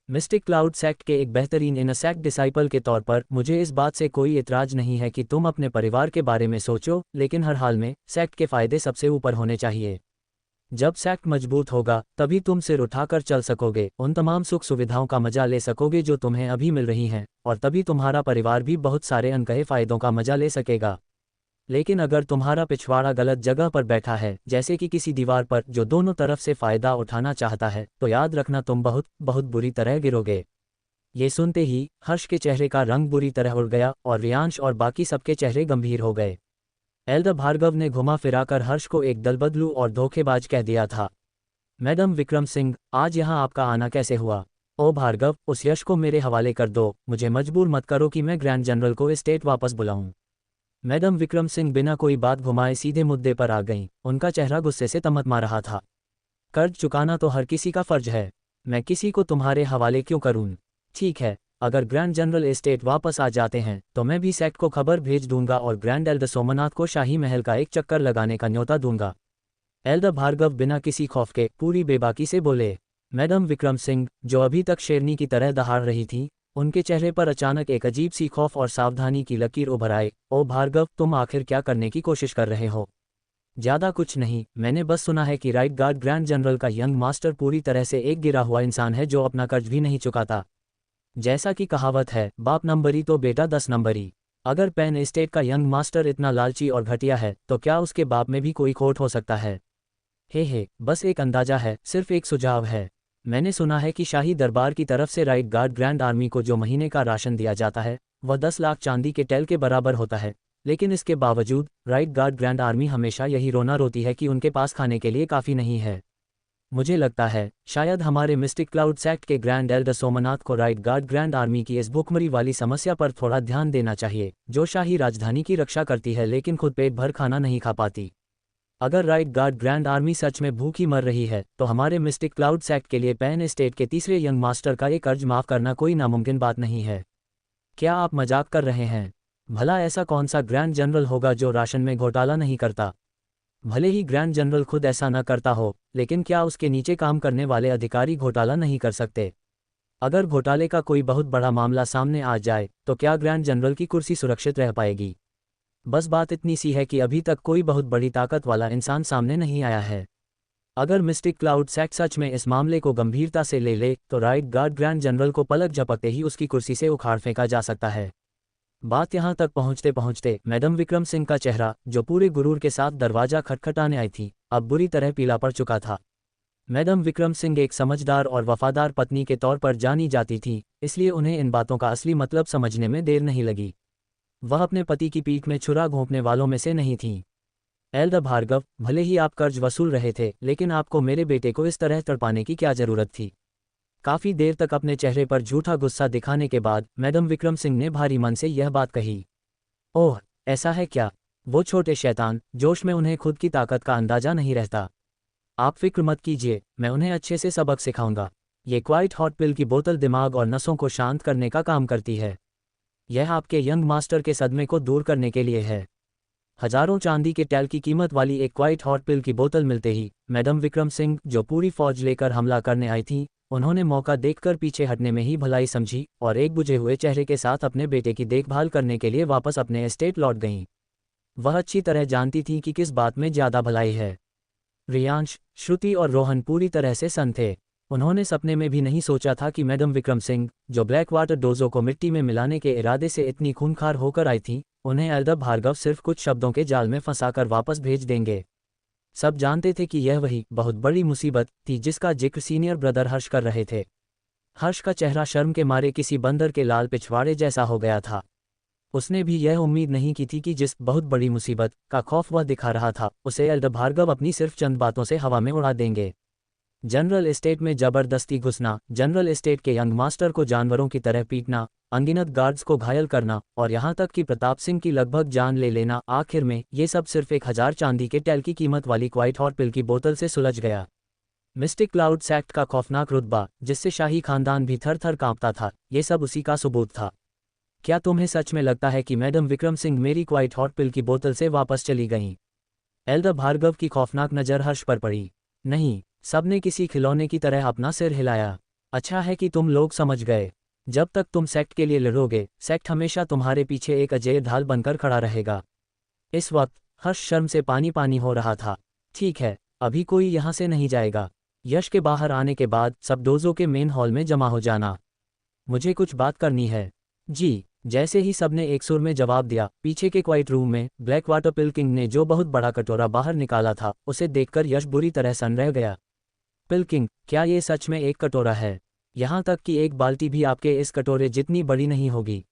S1: मिस्टिक क्लाउड सेक्ट के एक बेहतरीन इनर सेक्ट डिसाइपल के तौर पर मुझे इस बात से कोई इतराज नहीं है कि तुम अपने परिवार के बारे में सोचो, लेकिन हर हाल में सेक्ट के फायदे सबसे ऊपर होने चाहिए। जब सेक्ट मजबूत होगा तभी तुम सिर उठाकर चल सकोगे, उन तमाम सुख सुविधाओं का मजा ले सकोगे जो तुम्हें अभी मिल रही हैं, और तभी तुम्हारा परिवार भी बहुत सारे अनकहे फायदों का मजा ले सकेगा। लेकिन अगर तुम्हारा पिछवाड़ा गलत जगह पर बैठा है, जैसे कि किसी दीवार पर जो दोनों तरफ से फ़ायदा उठाना चाहता है, तो याद रखना तुम बहुत बहुत बुरी तरह गिरोगे। ये सुनते ही हर्ष के चेहरे का रंग बुरी तरह उड़ गया और रियांश और बाकी सबके चेहरे गंभीर हो गए। एल्डर भार्गव ने घुमा फिराकर हर्ष को एक दलबदलू और धोखेबाज कह दिया था। मैडम विक्रम सिंह, आज यहाँ आपका आना कैसे हुआ? ओ भार्गव, उस यश को मेरे हवाले कर दो, मुझे मजबूर मत करो कि मैं ग्रैंड जनरल को एस्टेट वापस बुलाऊं। मैडम विक्रम सिंह बिना कोई बात घुमाए सीधे मुद्दे पर आ गईं। उनका चेहरा गुस्से से तमतमा रहा था। कर्ज चुकाना तो हर किसी का फर्ज है, मैं किसी को तुम्हारे हवाले क्यों करूं? ठीक है, अगर ग्रैंड जनरल एस्टेट वापस आ जाते हैं तो मैं भी सेक्ट को खबर भेज दूंगा और ग्रैंड एल्डर सोमनाथ को शाही महल का एक चक्कर लगाने का न्योता दूंगा। एल्डर भार्गव बिना किसी खौफ के पूरी बेबाकी से बोले। मैडम विक्रम सिंह, जो अभी तक शेरनी की तरह दहाड़ रही थी, उनके चेहरे पर अचानक एक अजीब सी खौफ और सावधानी की लकीर उभर आए। ओ भार्गव, तुम आखिर क्या करने की कोशिश कर रहे हो? ज्यादा कुछ नहीं, मैंने बस सुना है कि राइट गार्ड ग्रैंड जनरल का यंग मास्टर पूरी तरह से एक गिरा हुआ इंसान है जो अपना कर्ज भी नहीं चुकाता। जैसा कि कहावत है, बाप नंबरी तो बेटा 10 नंबरी। अगर पेन एस्टेट का यंग मास्टर इतना लालची और घटिया है तो क्या उसके बाप में भी कोई खोट हो सकता है? हे, बस एक अंदाजा है, सिर्फ एक सुझाव है। मैंने सुना है कि शाही दरबार की तरफ से राइट गार्ड ग्रैंड आर्मी को जो महीने का राशन दिया जाता है वह 10 लाख चांदी के टेल के बराबर होता है, लेकिन इसके बावजूद राइट गार्ड ग्रैंड आर्मी हमेशा यही रोना रोती है कि उनके पास खाने के लिए काफ़ी नहीं है। मुझे लगता है शायद हमारे मिस्टिक क्लाउड सेक्ट के ग्रैंड एल्डर सोमनाथ को राइट गार्ड ग्रैंड आर्मी की इस भूखमरी वाली समस्या पर थोड़ा ध्यान देना चाहिए, जो शाही राजधानी की रक्षा करती है लेकिन खुद पेट भर खाना नहीं खा पाती। अगर राइट गार्ड ग्रैंड आर्मी सच में भूखी मर रही है तो हमारे मिस्टिक क्लाउड सेक्ट के लिए पेन एस्टेट के तीसरे यंग मास्टर का ये कर्ज माफ करना कोई नामुमकिन बात नहीं है। क्या आप मजाक कर रहे हैं? भला ऐसा कौन सा ग्रैंड जनरल होगा जो राशन में घोटाला नहीं करता? भले ही ग्रैंड जनरल खुद ऐसा न करता हो, लेकिन क्या उसके नीचे काम करने वाले अधिकारी घोटाला नहीं कर सकते? अगर घोटाले का कोई बहुत बड़ा मामला सामने आ जाए तो क्या ग्रैंड जनरल की कुर्सी सुरक्षित रह पाएगी? बस बात इतनी सी है कि अभी तक कोई बहुत बड़ी ताकत वाला इंसान सामने नहीं आया है। अगर मिस्टिक क्लाउड सेक्ट सच में इस मामले को गंभीरता से ले तो राइट गार्ड ग्रैंड जनरल को पलक झपकते ही उसकी कुर्सी से उखाड़ फेंका जा सकता है। बात यहाँ तक पहुँचते पहुँचते मैडम विक्रम सिंह का चेहरा, जो पूरे गुरूर के साथ दरवाजा खटखटाने आई थी, अब बुरी तरह पीला पड़ चुका था। मैडम विक्रम सिंह एक समझदार और वफादार पत्नी के तौर पर जानी जाती थी, इसलिए उन्हें इन बातों का असली मतलब समझने में देर नहीं लगी। वह अपने पति की पीठ में छुरा घोंपने वालों में से नहीं थीं। एल्डर भार्गव, भले ही आप कर्ज वसूल रहे थे, लेकिन आपको मेरे बेटे को इस तरह तड़पाने की क्या जरूरत थी? काफी देर तक अपने चेहरे पर झूठा गुस्सा दिखाने के बाद मैडम विक्रम सिंह ने भारी मन से यह बात कही। ओह, ऐसा है क्या? वो छोटे शैतान, जोश में उन्हें खुद की ताकत का अंदाजा नहीं रहता। आप फिक्र मत कीजिए, मैं उन्हें अच्छे से सबक सिखाऊंगा। ये क्वाइट हॉट पिल की बोतल दिमाग और नसों को शांत करने का काम करती है। यह आपके यंग मास्टर के सदमे को दूर करने के लिए है। हजारों चांदी के टैल की कीमत वाली एक क्वाइट हॉट पिल की बोतल मिलते ही मैडम विक्रम सिंह, जो पूरी फौज लेकर हमला करने आई थीं, उन्होंने मौका देखकर पीछे हटने में ही भलाई समझी और एक बुझे हुए चेहरे के साथ अपने बेटे की देखभाल करने के लिए वापस अपने एस्टेट लौट गईं। वह अच्छी तरह जानती थीं कि किस बात में ज्यादा भलाई है। रियांश, श्रुति और रोहन पूरी तरह से सन्न थे। उन्होंने सपने में भी नहीं सोचा था कि मैडम विक्रम सिंह, जो ब्लैक वाटर डोजो को मिट्टी में मिलाने के इरादे से इतनी खूंखार होकर आई थीं, उन्हें एल्डर भार्गव सिर्फ कुछ शब्दों के जाल में फंसाकर वापस भेज देंगे। सब जानते थे कि यह वही बहुत बड़ी मुसीबत थी जिसका जिक्र सीनियर ब्रदर हर्ष कर रहे थे। हर्ष का चेहरा शर्म के मारे किसी बंदर के लाल पिछवाड़े जैसा हो गया था। उसने भी यह उम्मीद नहीं की थी कि जिस बहुत बड़ी मुसीबत का खौफ वह दिखा रहा था, उसे एल्डर भार्गव अपनी सिर्फ चंद बातों से हवा में उड़ा देंगे। जनरल एस्टेट में जबरदस्ती घुसना, जनरल एस्टेट के यंग मास्टर को जानवरों की तरह पीटना, अनगिनत गार्ड्स को घायल करना और यहाँ तक कि प्रताप सिंह की लगभग जान ले लेना, आखिर में ये सब सिर्फ 1000 चांदी के टैल की कीमत वाली क्वाइट हॉट पिल की बोतल से सुलझ गया। मिस्टिक क्लाउड सेक्ट का खौफनाक रुतबा, जिससे शाही खानदान भी थर थर कांपता था, ये सब उसी का सबूत था। क्या तुम्हें सच में लगता है कि मैडम विक्रम सिंह मेरी क्वाइट हॉट पिल की बोतल से वापस चली गईं? एल्डर भार्गव की खौफनाक नज़र हर्ष पर पड़ी। नहीं, सबने किसी खिलौने की तरह अपना सिर हिलाया। अच्छा है कि तुम लोग समझ गए। जब तक तुम सेक्ट के लिए लड़ोगे, सेक्ट हमेशा तुम्हारे पीछे एक अजेय ढाल बनकर खड़ा रहेगा। इस वक्त हर्ष शर्म से पानी पानी हो रहा था। ठीक है, अभी कोई यहाँ से नहीं जाएगा। यश के बाहर आने के बाद सब डोजो के मेन हॉल में जमा हो जाना। मुझे कुछ बात करनी है। जी। जैसे ही सबने एक सुर में जवाब दिया, पीछे के क्वाइट रूम में ब्लैक वाटर पिल किंग ने जो बहुत बड़ा कटोरा बाहर निकाला था, उसे देखकर यश बुरी तरह सन रह गया। पिल किंग, क्या ये सच में एक कटोरा है? यहाँ तक कि एक बाल्टी भी आपके इस कटोरे जितनी बड़ी नहीं होगी।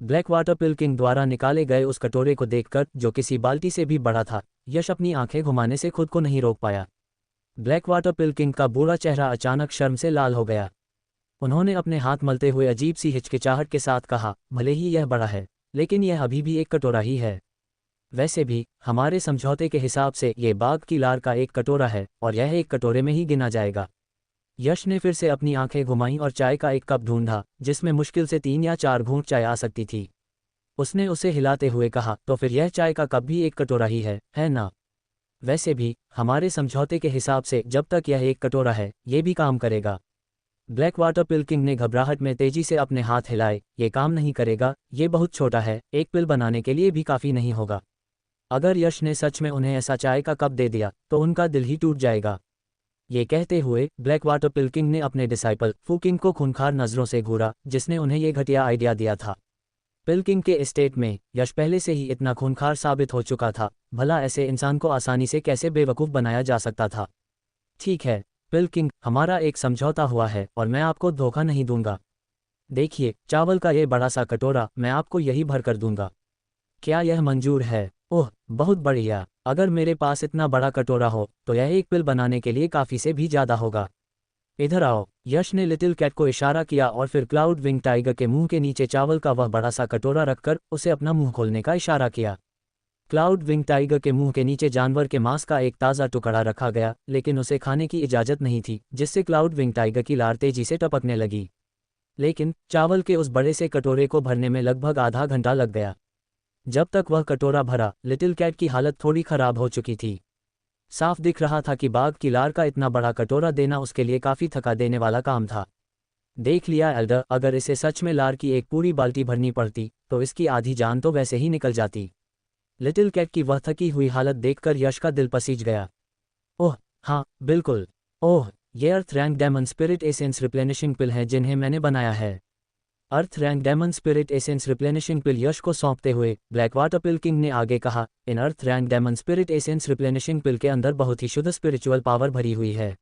S1: ब्लैक वाटर पिल किंग द्वारा निकाले गए उस कटोरे को देखकर, जो किसी बाल्टी से भी बड़ा था, यश अपनी आंखें घुमाने से खुद को नहीं रोक पाया। ब्लैक वाटर पिल किंग का बूढ़ा चेहरा अचानक शर्म से लाल हो गया। उन्होंने अपने हाथ मलते हुए अजीब सी हिचकिचाहट के साथ कहा, भले ही यह बड़ा है, लेकिन यह अभी भी एक कटोरा ही है। वैसे भी हमारे समझौते के हिसाब से ये बाघ की लार का एक कटोरा है और यह एक कटोरे में ही गिना जाएगा। यश ने फिर से अपनी आंखें घुमाईं और चाय का एक कप ढूंढा जिसमें मुश्किल से 3 या 4 घूंट चाय आ सकती थी। उसने उसे हिलाते हुए कहा, तो फिर यह चाय का कप भी एक कटोरा ही है ना? वैसे भी हमारे समझौते के हिसाब से जब तक यह एक कटोरा है ये भी काम करेगा। ब्लैक वाटर पिल किंग ने घबराहट में तेजी से अपने हाथ हिलाए। ये काम नहीं करेगा, ये बहुत छोटा है, एक पिल बनाने के लिए भी काफ़ी नहीं होगा। अगर यश ने सच में उन्हें ऐसा चाय का कप दे दिया तो उनका दिल ही टूट जाएगा। ये कहते हुए ब्लैक वाटर पिल किंग ने अपने डिसाइपल फू किंग को खूंखार नज़रों से घूरा जिसने उन्हें ये घटिया आइडिया दिया था। पिल किंग के एस्टेट में यश पहले से ही इतना खूंखार साबित हो चुका था, भला ऐसे इंसान को आसानी से कैसे बेवकूफ़ बनाया जा सकता था। ठीक है पिल किंग, हमारा एक समझौता हुआ है और मैं आपको धोखा नहीं दूंगा। देखिए चावल का ये बड़ा सा कटोरा मैं आपको यही भर कर दूंगा। क्या यह मंजूर है? ओह बहुत बढ़िया, अगर मेरे पास इतना बड़ा कटोरा हो तो यह एक पिल बनाने के लिए काफ़ी से भी ज़्यादा होगा। इधर आओ। यश ने लिटिल कैट को इशारा किया और फिर क्लाउड विंग टाइगर के मुंह के नीचे चावल का वह बड़ा सा कटोरा रखकर उसे अपना मुंह खोलने का इशारा किया। क्लाउड विंग टाइगर के मुंह के नीचे जानवर के मांस का एक ताज़ा टुकड़ा रखा गया, लेकिन उसे खाने की इजाज़त नहीं थी, जिससे क्लाउड विंग टाइगर की लार तेजी से टपकने लगी। लेकिन चावल के उस बड़े से कटोरे को भरने में लगभग आधा घंटा लग गया। जब तक वह कटोरा भरा लिटिल कैट की हालत थोड़ी खराब हो चुकी थी। साफ दिख रहा था कि बाघ की लार का इतना बड़ा कटोरा देना उसके लिए काफ़ी थका देने वाला काम था। देख लिया एल्डर, अगर इसे सच में लार की एक पूरी बाल्टी भरनी पड़ती तो इसकी आधी जान तो वैसे ही निकल जाती। लिटिल कैट की वह थकी हुई हालत देखकर यश का दिल पसीज गया। ओह हाँ बिल्कुल, ओह ये earth rank demon spirit essence replenishing pill हैं जिन्हें मैंने बनाया है। Earth rank demon spirit essence replenishing pill Yash को सौंपते हुए ब्लैक वाटर पिल किंग ने आगे कहा, इन earth rank demon spirit essence replenishing pill के अंदर बहुत ही शुद्ध स्पिरिचुअल पावर भरी हुई है।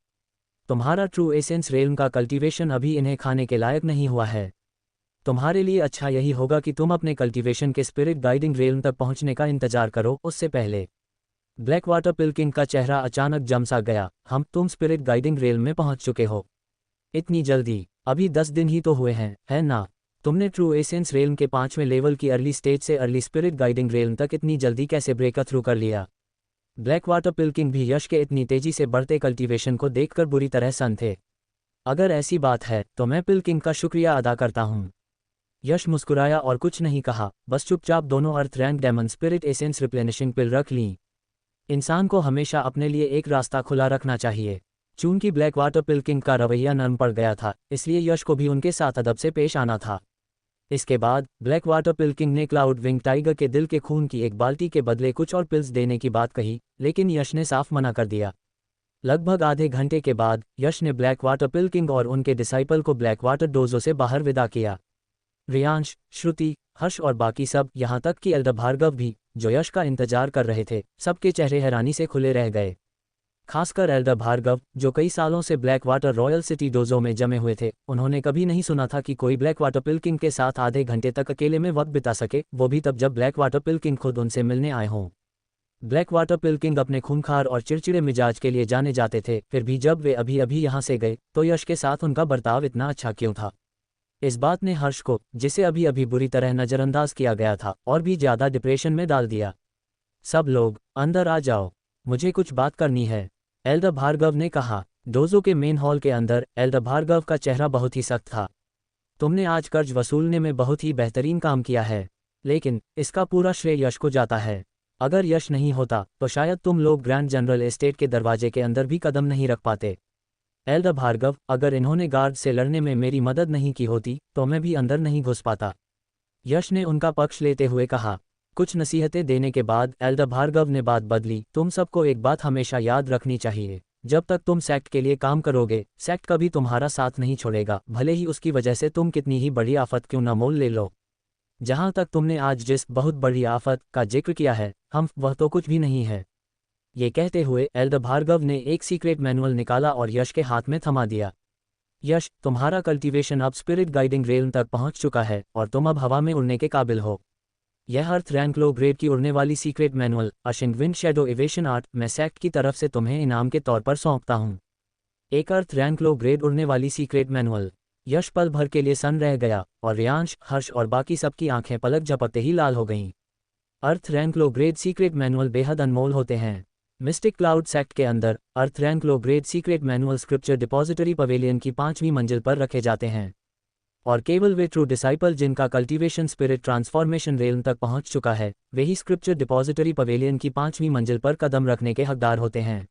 S1: तुम्हारा ट्रू एसेंस रेल्म का कल्टीवेशन अभी इन्हें खाने के लायक नहीं हुआ है। तुम्हारे लिए अच्छा यही होगा कि तुम अपने कल्टीवेशन के स्पिरिट गाइडिंग रेल्म तक पहुंचने का इंतजार करो उससे पहले। ब्लैक वाटर पिल किंग का चेहरा अचानक जम सा गया। तुम स्पिरिट गाइडिंग रेल्म में पहुंच चुके हो? इतनी जल्दी? अभी 10 दिन ही तो हुए हैं, है ना? तुमने ट्रू एसेंस रेल्म के 5वें लेवल की अर्ली स्टेज से अर्ली स्पिरिट गाइडिंग रेल्म तक इतनी जल्दी कैसे ब्रेक थ्रू कर लिया? ब्लैक वाटर पिल किंग भी यश के इतनी तेजी से बढ़ते कल्टीवेशन को देखकर बुरी तरह सन्न थे। अगर ऐसी बात है तो मैं पिल किंग का शुक्रिया अदा करता हूँ। यश मुस्कुराया और कुछ नहीं कहा, बस चुपचाप दोनों earth rank demon spirit essence replenishing pill रख लीं। इंसान को हमेशा अपने लिए एक रास्ता खुला रखना चाहिए। चूंकि ब्लैक वाटर पिल किंग का रवैया नरम पड़ गया था, इसलिए यश को भी उनके साथ अदब से पेश आना था। इसके बाद ब्लैक वाटर पिल किंग ने क्लाउड विंग टाइगर के दिल के खून की एक बाल्टी के बदले कुछ और पिल्स देने की बात कही, लेकिन यश ने साफ मना कर दिया। लगभग आधे घंटे के बाद यश ने ब्लैक वाटर पिल किंग और उनके डिसाइपल को ब्लैक वाटर डोजो से बाहर विदा किया। रियांश, श्रुति, हर्ष और बाकी सब, यहाँ तक कि एल्डर भार्गव भी, जो यश का इंतजार कर रहे थे, सबके चेहरे हैरानी से खुले रह गए। खासकर एल्डर भार्गव, जो कई सालों से black water royal city dojo में जमे हुए थे। उन्होंने कभी नहीं सुना था कि कोई ब्लैक वाटर पिल किंग के साथ आधे घंटे तक अकेले में वक्त बिता सके, वो भी तब जब ब्लैक वाटर पिल किंग खुद उनसे मिलने आए हों। ब्लैक वाटर पिल किंग अपने खूंखार और चिड़चिड़े मिजाज के लिए जाने जाते थे, फिर भी जब वे अभी अभी यहाँ से गए तो यश के साथ उनका बर्ताव इतना अच्छा क्यों था? इस बात ने हर्ष को, जिसे अभी अभी बुरी तरह नज़रअंदाज किया गया था, और भी ज़्यादा डिप्रेशन में डाल दिया। सब लोग अंदर आ जाओ, मुझे कुछ बात करनी है, एल्डर भार्गव ने कहा। डोजो के मेन हॉल के अंदर एल्डर भार्गव का चेहरा बहुत ही सख्त था। तुमने आज कर्ज वसूलने में बहुत ही बेहतरीन काम किया है, लेकिन इसका पूरा श्रेय यश को जाता है। अगर यश नहीं होता तो शायद तुम लोग ग्रैंड जनरल एस्टेट के दरवाजे के अंदर भी कदम नहीं रख पाते। एल्डर भार्गव, अगर इन्होंने गार्ड से लड़ने में मेरी मदद नहीं की होती तो मैं भी अंदर नहीं घुस पाता। यश ने उनका पक्ष लेते हुए कहा। कुछ नसीहतें देने के बाद एल्डर भार्गव ने बात बदली। तुम सबको एक बात हमेशा याद रखनी चाहिए, जब तक तुम सेक्ट के लिए काम करोगे, सेक्ट कभी तुम्हारा साथ नहीं छोड़ेगा, भले ही उसकी वजह से तुम कितनी ही बड़ी आफत क्यों न मोल ले लो। जहां तक तुमने आज जिस बहुत बड़ी आफत का जिक्र किया है, वह तो कुछ भी नहीं है। ये कहते हुए एल्डर भार्गव ने एक सीक्रेट मैनुअल निकाला और यश के हाथ में थमा दिया। यश, तुम्हारा कल्टीवेशन अब स्पिरिट गाइडिंग रेल्म तक पहुंच चुका है और तुम अब हवा में उड़ने के काबिल हो। यह अर्थ रैंक लो ग्रेड की उड़ने वाली secret manual ashing wind shadow evasion art मैं सेक्ट की तरफ से तुम्हें इनाम के तौर पर सौंपता हूँ। एक अर्थ रैंक लो ग्रेड उड़ने वाली सीक्रेट मैनुअल। यश पल भर के लिए सन्न रह गया और रियांश, हर्ष और बाकी सबकी आंखें पलक झपकते ही लाल हो गईं। Earth rank low grade secret manual बेहद अनमोल होते हैं। मिस्टिक क्लाउड सेक्ट के अंदर earth rank low grade secret manual scripture depository pavilion की 5वीं मंजिल पर रखे जाते हैं, और केवल वे ट्रू डिसाइपल जिनका कल्टीवेशन स्पिरिट ट्रांसफॉर्मेशन रेल्म तक पहुंच चुका है, वे ही स्क्रिप्चर डिपॉजिटरी पवेलियन की 5वीं मंजिल पर कदम रखने के हकदार होते हैं।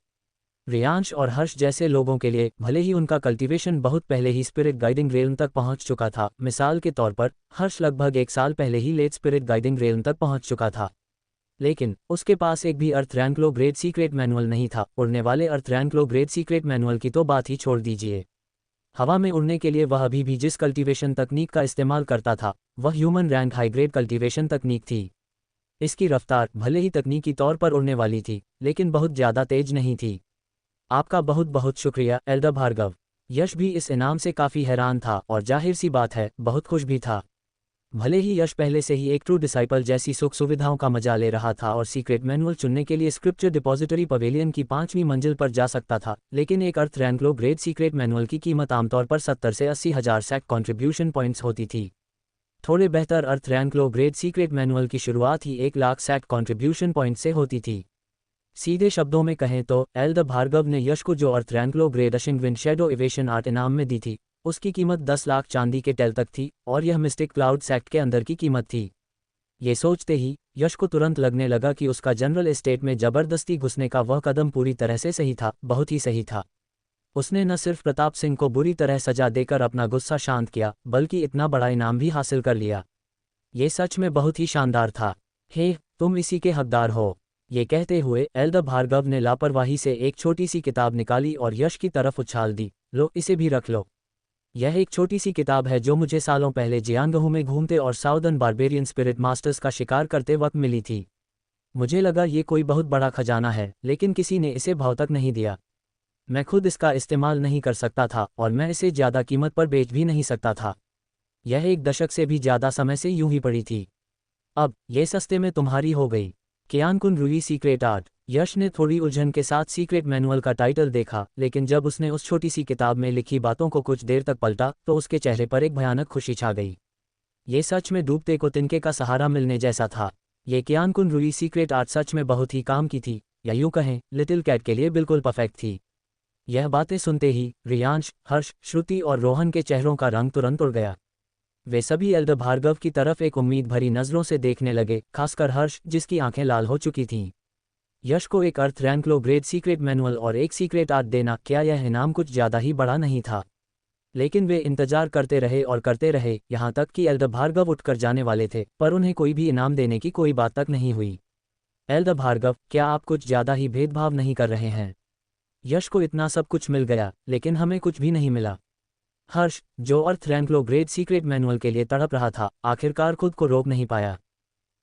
S1: रियांश और हर्ष जैसे लोगों के लिए भले ही उनका कल्टीवेशन बहुत पहले ही स्पिरिट गाइडिंग रेल्म तक पहुंच चुका था, मिसाल के तौर पर हर्ष लगभग 1 साल पहले ही लेट स्पिरिट गाइडिंग रेल्म तक पहुंच चुका था, लेकिन उसके पास एक भी earth rank low grade secret manual नहीं था। उड़ने वाले earth rank low grade secret manual की तो बात ही छोड़ दीजिए। हवा में उड़ने के लिए वह अभी भी जिस कल्टीवेशन तकनीक का इस्तेमाल करता था, वह human rank high grade cultivation तकनीक थी। इसकी रफ्तार भले ही तकनीकी तौर पर उड़ने वाली थी, लेकिन बहुत ज़्यादा तेज नहीं थी। आपका बहुत बहुत शुक्रिया एल्डर भार्गव। यश भी इस इनाम से काफ़ी हैरान था और जाहिर सी बात है बहुत खुश भी था। भले ही यश पहले से ही एक ट्रू डिसाइपल जैसी सुख सुविधाओं का मजा ले रहा था और सीक्रेट मैनुअल चुनने के लिए स्क्रिप्चर डिपॉजिटरी पवेलियन की 5वीं मंजिल पर जा सकता था, लेकिन एक earth rank low grade secret manual की कीमत आमतौर पर 70 से 80 हज़ार सैक कॉन्ट्रीब्यूशन पॉइंट्स होती थी। थोड़े बेहतर earth rank low grade secret manual की शुरुआत ही 1 लाख सैक कॉन्ट्रीब्यूशन पॉइंट से होती थी। सीधे शब्दों में कहें तो एल्डर भार्गव ने यश को जो earth rank low grade ashing wind shadow evasion art इनाम में दी थी, उसकी कीमत 10 लाख चांदी के टेल तक थी, और यह मिस्टिक क्लाउड सेक्ट के अंदर की कीमत थी। ये सोचते ही यश को तुरंत लगने लगा कि उसका जनरल एस्टेट में जबरदस्ती घुसने का वह कदम पूरी तरह से सही था, बहुत ही सही था। उसने न सिर्फ प्रताप सिंह को बुरी तरह सजा देकर अपना गुस्सा शांत किया, बल्कि इतना बड़ा इनाम भी हासिल कर लिया। ये सच में बहुत ही शानदार था। हे, तुम इसी के हकदार हो। ये कहते हुए एल्डर भार्गव ने लापरवाही से एक छोटी सी किताब निकाली और यश की तरफ उछाल दी। लो, इसे भी रख लो। यह एक छोटी सी किताब है जो मुझे सालों पहले जियांगहू में घूमते और साउदर्न बारबेरियन स्पिरिट मास्टर्स का शिकार करते वक्त मिली थी। मुझे लगा ये कोई बहुत बड़ा खजाना है, लेकिन किसी ने इसे भाव तक नहीं दिया। मैं खुद इसका इस्तेमाल नहीं कर सकता था और मैं इसे ज़्यादा कीमत पर बेच भी नहीं सकता था। यह 1 दशक से भी ज़्यादा समय से यूं ही पड़ी थी। अब यह सस्ते में तुम्हारी हो गई। कियान-कुन रूई सीक्रेट आर्ट। यश ने थोड़ी उलझन के साथ सीक्रेट मैनुअल का टाइटल देखा, लेकिन जब उसने उस छोटी सी किताब में लिखी बातों को कुछ देर तक पलटा तो उसके चेहरे पर एक भयानक खुशी छा गई। ये सच में डूबते को तिनके का सहारा मिलने जैसा था। ये कियान-कुन रूई सीक्रेट आर्ट सच में बहुत ही काम की थी, या यूं कहें लिटिल कैट के लिए बिल्कुल परफेक्ट थी। यह बातें सुनते ही रियांश, हर्ष, श्रुति और रोहन के चेहरों का रंग तुरंत उड़ गया। वे सभी एल्डर भार्गव की तरफ एक उम्मीद भरी नज़रों से देखने लगे, खासकर हर्ष जिसकी आंखें लाल हो चुकी थीं। यश को एक earth rank low grade secret manual और एक सीक्रेट आर्ट देना, क्या यह इनाम कुछ ज़्यादा ही बड़ा नहीं था? लेकिन वे इंतजार करते रहे और करते रहे, यहाँ तक कि एल्डर भार्गव उठकर जाने वाले थे, पर उन्हें कोई भी इनाम देने की कोई बात तक नहीं हुई। एल्डर भार्गव, क्या आप कुछ ज़्यादा ही भेदभाव नहीं कर रहे हैं? यश को इतना सब कुछ मिल गया, लेकिन हमें कुछ भी नहीं मिला। हर्ष, जो earth rank low grade secret manual के लिए तड़प रहा था, आखिरकार खुद को रोक नहीं पाया।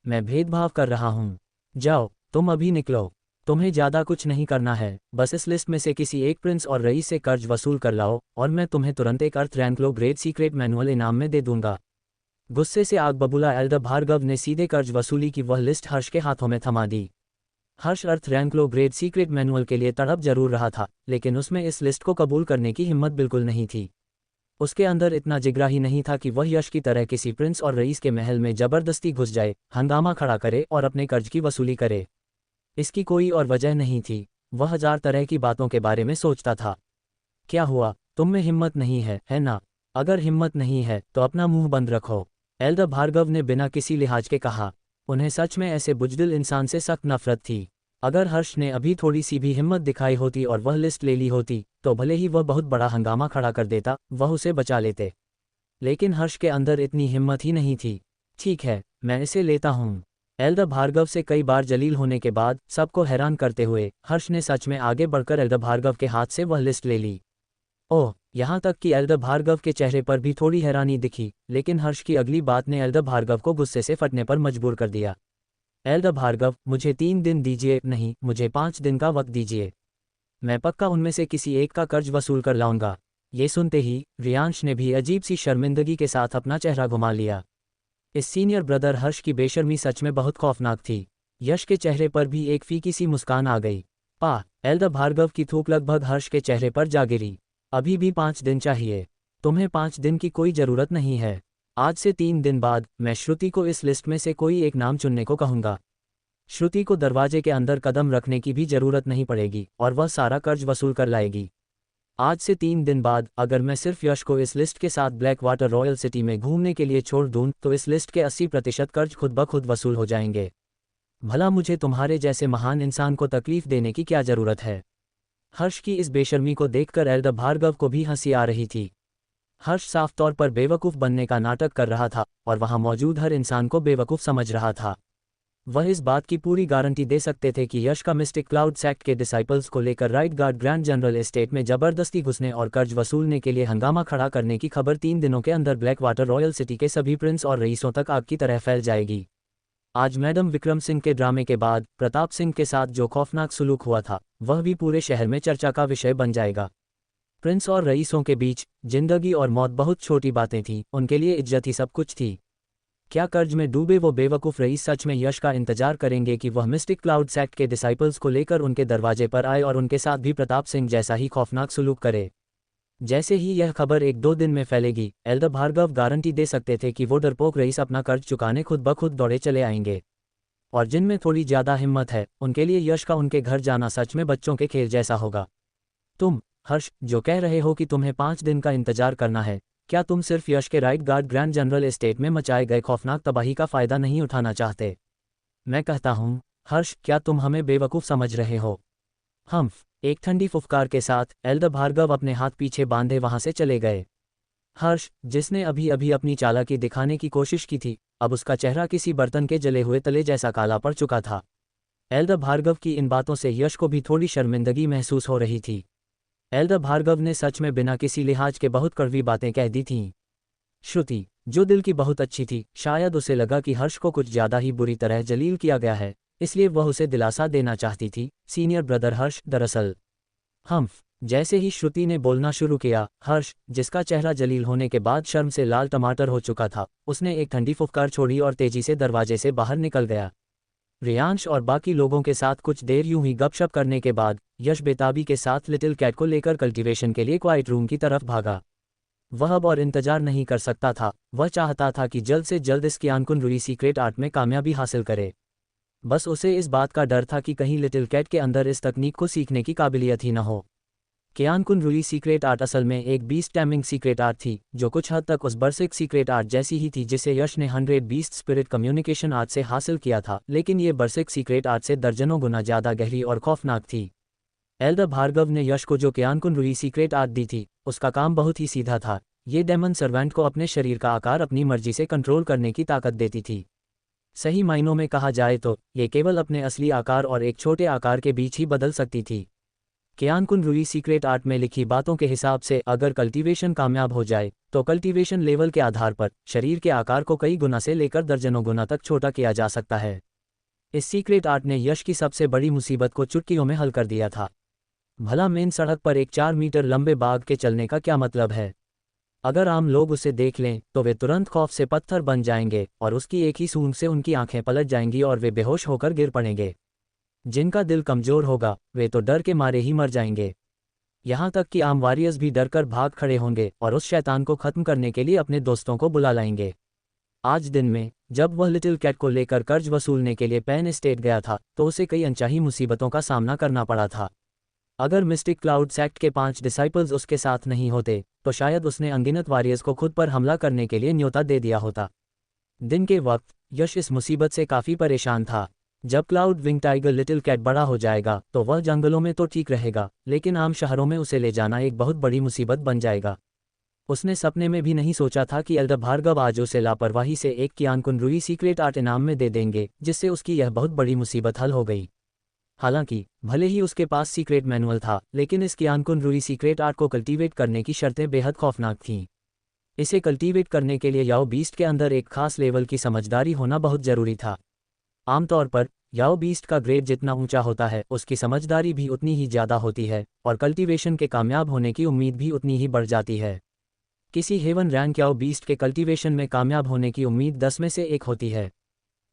S1: मैं भेदभाव कर रहा हूँ। जाओ, तुम अभी निकलो। तुम्हें ज़्यादा कुछ नहीं करना है, बस इस लिस्ट में से किसी एक प्रिंस और रईस से कर्ज वसूल कर लाओ और मैं तुम्हें तुरंत एक earth rank low grade secret manual इनाम में दे दूंगा। गुस्से से आग बबूला एल्डर भार्गव ने सीधे कर्ज वसूली की वह लिस्ट हर्ष के हाथों में थमा दी। Harsh earth rank low grade secret manual के लिए तड़प जरूर रहा था, लेकिन उसमें इस लिस्ट को कबूल करने की हिम्मत बिल्कुल नहीं थी। उसके अंदर इतना जिगरा ही नहीं था कि वह यश की तरह किसी प्रिंस और रईस के महल में जबरदस्ती घुस जाए, हंगामा खड़ा करे और अपने कर्ज की वसूली करे। इसकी कोई और वजह नहीं थी। वह 1000 तरह की बातों के बारे में सोचता था। क्या हुआ, तुम में हिम्मत नहीं है ना? अगर हिम्मत नहीं है तो अपना मुंह बंद रखो, एल्डर भार्गव ने बिना किसी लिहाज के कहा। उन्हें सच में ऐसे बुजदिल इंसान से सख्त नफरत थी। अगर हर्ष ने अभी थोड़ी सी भी हिम्मत दिखाई होती और वह लिस्ट ले ली होती, तो भले ही वह बहुत बड़ा हंगामा खड़ा कर देता, वह उसे बचा लेते। लेकिन हर्ष के अंदर इतनी हिम्मत ही नहीं थी। ठीक है, मैं इसे लेता हूँ। एल्डर भार्गव से कई बार जलील होने के बाद, सबको हैरान करते हुए, हर्ष ने सच में आगे बढ़कर एल्डर भार्गव के हाथ से वह लिस्ट ले ली। ओह, यहाँ तक कि एल्डर भार्गव के चेहरे पर भी थोड़ी हैरानी दिखी, लेकिन हर्ष की अगली बात ने एल्डर भार्गव को गुस्से से फटने पर मजबूर कर दिया। एल्डर भार्गव, मुझे 3 दिन दीजिए, नहीं, मुझे 5 दिन का वक्त दीजिए। मैं पक्का उनमें से किसी एक का कर्ज वसूल कर लाऊंगा। ये सुनते ही रियांश ने भी अजीब सी शर्मिंदगी के साथ अपना चेहरा घुमा लिया। इस सीनियर ब्रदर हर्ष की बेशर्मी सच में बहुत खौफनाक थी। यश के चेहरे पर भी एक फीकी सी मुस्कान आ गई। एल्डर भार्गव की थूक लगभग हर्ष के चेहरे पर जा गिरी। अभी भी 5 दिन चाहिए? तुम्हें 5 दिन की कोई ज़रूरत नहीं है। आज से 3 दिन बाद मैं श्रुति को इस लिस्ट में से कोई एक नाम चुनने को कहूँगा। श्रुति को दरवाजे के अंदर कदम रखने की भी जरूरत नहीं पड़ेगी और वह सारा कर्ज वसूल कर लाएगी। आज से 3 दिन बाद अगर मैं सिर्फ यश को इस लिस्ट के साथ ब्लैक वाटर रॉयल सिटी में घूमने के लिए छोड़ दूं तो इस लिस्ट के 80% कर्ज खुद ब खुद वसूल हो जाएंगे। भला मुझे तुम्हारे जैसे महान इंसान को तकलीफ देने की क्या जरूरत है। हर्ष की इस बेशर्मी को देखकर एल्डर भार्गव को भी हंसी आ रही थी। हर्ष साफ तौर पर बेवकूफ़ बनने का नाटक कर रहा था और वहां मौजूद हर इंसान को बेवकूफ़ समझ रहा था। वह इस बात की पूरी गारंटी दे सकते थे कि यश का मिस्टिक क्लाउड सेक्ट के डिसाइपल्स को लेकर right guard grand general estate में जबरदस्ती घुसने और कर्ज वसूलने के लिए हंगामा खड़ा करने की खबर 3 दिनों के अंदर ब्लैक वाटर रॉयल सिटी के सभी प्रिंस और रईसों तक आग की तरह फैल जाएगी। आज मैडम विक्रम सिंह के ड्रामे के बाद प्रताप सिंह के साथ जो खौफनाक सुलूक हुआ था वह भी पूरे शहर में चर्चा का विषय बन जाएगा। प्रिंस और रईसों के बीच जिंदगी और मौत बहुत छोटी बातें थीं, उनके लिए इज्जत ही सब कुछ थी। क्या कर्ज में डूबे वो बेवकूफ़ रईस सच में यश का इंतजार करेंगे कि वह मिस्टिक क्लाउड सेक्ट के डिसाइपल्स को लेकर उनके दरवाजे पर आए और उनके साथ भी प्रताप सिंह जैसा ही खौफनाक सुलूक करे? जैसे ही यह खबर 1-2 दिन में फैलेगी, एल्डर भार्गव गारंटी दे सकते थे कि वो डरपोक रईस अपना कर्ज चुकाने खुद ब खुद दौड़े चले आएंगे। और जिनमें थोड़ी ज़्यादा हिम्मत है उनके लिए यश का उनके घर जाना सच में बच्चों के खेल जैसा होगा। तुम हर्ष जो कह रहे हो कि तुम्हें 5 दिन का इंतजार करना है, क्या तुम सिर्फ यश के right guard grand general estate में मचाए गए खौफनाक तबाही का फ़ायदा नहीं उठाना चाहते? मैं कहता हूँ हर्ष, क्या तुम हमें बेवकूफ़ समझ रहे हो? हम्फ एक ठंडी फुफकार के साथ एल्डर भार्गव अपने हाथ पीछे बांधे वहां से चले गए। हर्ष, जिसने अभी अभी अपनी चालाकी दिखाने की कोशिश की थी, अब उसका चेहरा किसी बर्तन के जले हुए तले जैसा काला पड़ चुका था। एल्डर भार्गव की इन बातों से यश को भी थोड़ी शर्मिंदगी महसूस हो रही थी। एल्डर भार्गव ने सच में बिना किसी लिहाज के बहुत कड़वी बातें कह दी थीं। श्रुति, जो दिल की बहुत अच्छी थी, शायद उसे लगा कि हर्ष को कुछ ज़्यादा ही बुरी तरह जलील किया गया है, इसलिए वह उसे दिलासा देना चाहती थी। सीनियर ब्रदर हर्ष, दरअसल। हम्फ जैसे ही श्रुति ने बोलना शुरू किया, हर्ष, जिसका चेहरा जलील होने के बाद शर्म से लाल टमाटर हो चुका था, उसने एक ठंडी फुफकार छोड़ी और तेजी से दरवाजे से बाहर निकल गया। रियांश और बाकी लोगों के साथ कुछ देर यूं ही गपशप करने के बाद यश बेताबी के साथ लिटिल कैट को लेकर कल्टीवेशन के लिए क्वाइट रूम की तरफ भागा। वह अब और इंतजार नहीं कर सकता था, वह चाहता था कि जल्द से जल्द इस कियानकुन रुई सीक्रेट आर्ट में कामयाबी हासिल करे। बस उसे इस बात का डर था कि कहीं लिटिल कैट के अंदर इस तकनीक को सीखने की काबिलियत ही न हो। कियानकुन रुई सीक्रेट आर्ट असल में एक बीस्ट टैमिंग सीक्रेट आर्ट थी, जो कुछ हद तक उस बर्सिक सीक्रेट आर्ट जैसी ही थी जिसे यश ने 100 बीस्ट स्पिरिट कम्युनिकेशन आर्ट से हासिल किया था, लेकिन ये बर्सिक सीक्रेट आर्ट से दर्जनों गुना ज़्यादा गहरी और खौफनाक थी। एल्डर भार्गव ने यश को जो कियानकुन रुई सीक्रेट आर्ट दी थी, उसका काम बहुत ही सीधा था। ये डेमन सर्वेंट को अपने शरीर का आकार अपनी मर्जी से कंट्रोल करने की ताकत देती थी। सही मायनों में कहा जाए तो ये केवल अपने असली आकार और एक छोटे आकार के बीच ही बदल सकती थी। कियानकुन रुई सीक्रेट आर्ट में लिखी बातों के हिसाब से अगर कल्टीवेशन कामयाब हो जाए तो कल्टीवेशन लेवल के आधार पर शरीर के आकार को कई गुना से लेकर दर्जनों गुना तक छोटा किया जा सकता है। इस सीक्रेट आर्ट ने यश की सबसे बड़ी मुसीबत को चुटकियों में हल कर दिया था। भला मेन सड़क पर एक 4 मीटर लंबे बाघ के चलने का क्या मतलब है? अगर आम लोग उसे देख लें तो वे तुरंत खौफ से पत्थर बन जाएंगे और उसकी एक ही सूंघ से उनकी आंखें पलट जाएंगी और वे बेहोश होकर गिर पड़ेंगे। जिनका दिल कमज़ोर होगा वे तो डर के मारे ही मर जाएंगे। यहाँ तक कि आम वॉरियर्स भी डर कर भाग खड़े होंगे और उस शैतान को ख़त्म करने के लिए अपने दोस्तों को बुला लाएंगे। आज दिन में जब वह लिटिल कैट को लेकर कर्ज वसूलने के लिए पैन एस्टेट गया था तो उसे कई अनचाही मुसीबतों का सामना करना पड़ा था। अगर मिस्टिक क्लाउड सेक्ट के 5 डिसाइपल्स उसके साथ नहीं होते तो शायद उसने अनगिनत वॉरियर्स को खुद पर हमला करने के लिए न्योता दे दिया होता। दिन के वक्त यश इस मुसीबत से काफ़ी परेशान था। जब cloud wing tiger little cat बड़ा हो जाएगा तो वह जंगलों में तो ठीक रहेगा, लेकिन आम शहरों में उसे ले जाना एक बहुत बड़ी मुसीबत बन जाएगा। उसने सपने में भी नहीं सोचा था कि एल्डर भार्गव आज उसे लापरवाही से एक कियानकुन रुई सीक्रेट आर्ट इनाम में दे देंगे, जिससे उसकी यह बहुत बड़ी मुसीबत हल हो गई। हालांकि भले ही उसके पास सीक्रेट मैनुअल था, लेकिन इस कियानकुन रुई सीक्रेट आर्ट को कल्टीवेट करने की शर्तें बेहद खौफनाक थीं। इसे कल्टीवेट करने के लिए याओ बीस्ट के अंदर एक खास लेवल की समझदारी होना बहुत ज़रूरी था। आमतौर पर याओ बीस्ट का ग्रेड जितना ऊंचा होता है उसकी समझदारी भी उतनी ही ज़्यादा होती है और कल्टीवेशन के कामयाब होने की उम्मीद भी उतनी ही बढ़ जाती है। किसी हेवन रैंक याओ बीस्ट के कल्टीवेशन में कामयाब होने की उम्मीद 10 में से 1 होती है।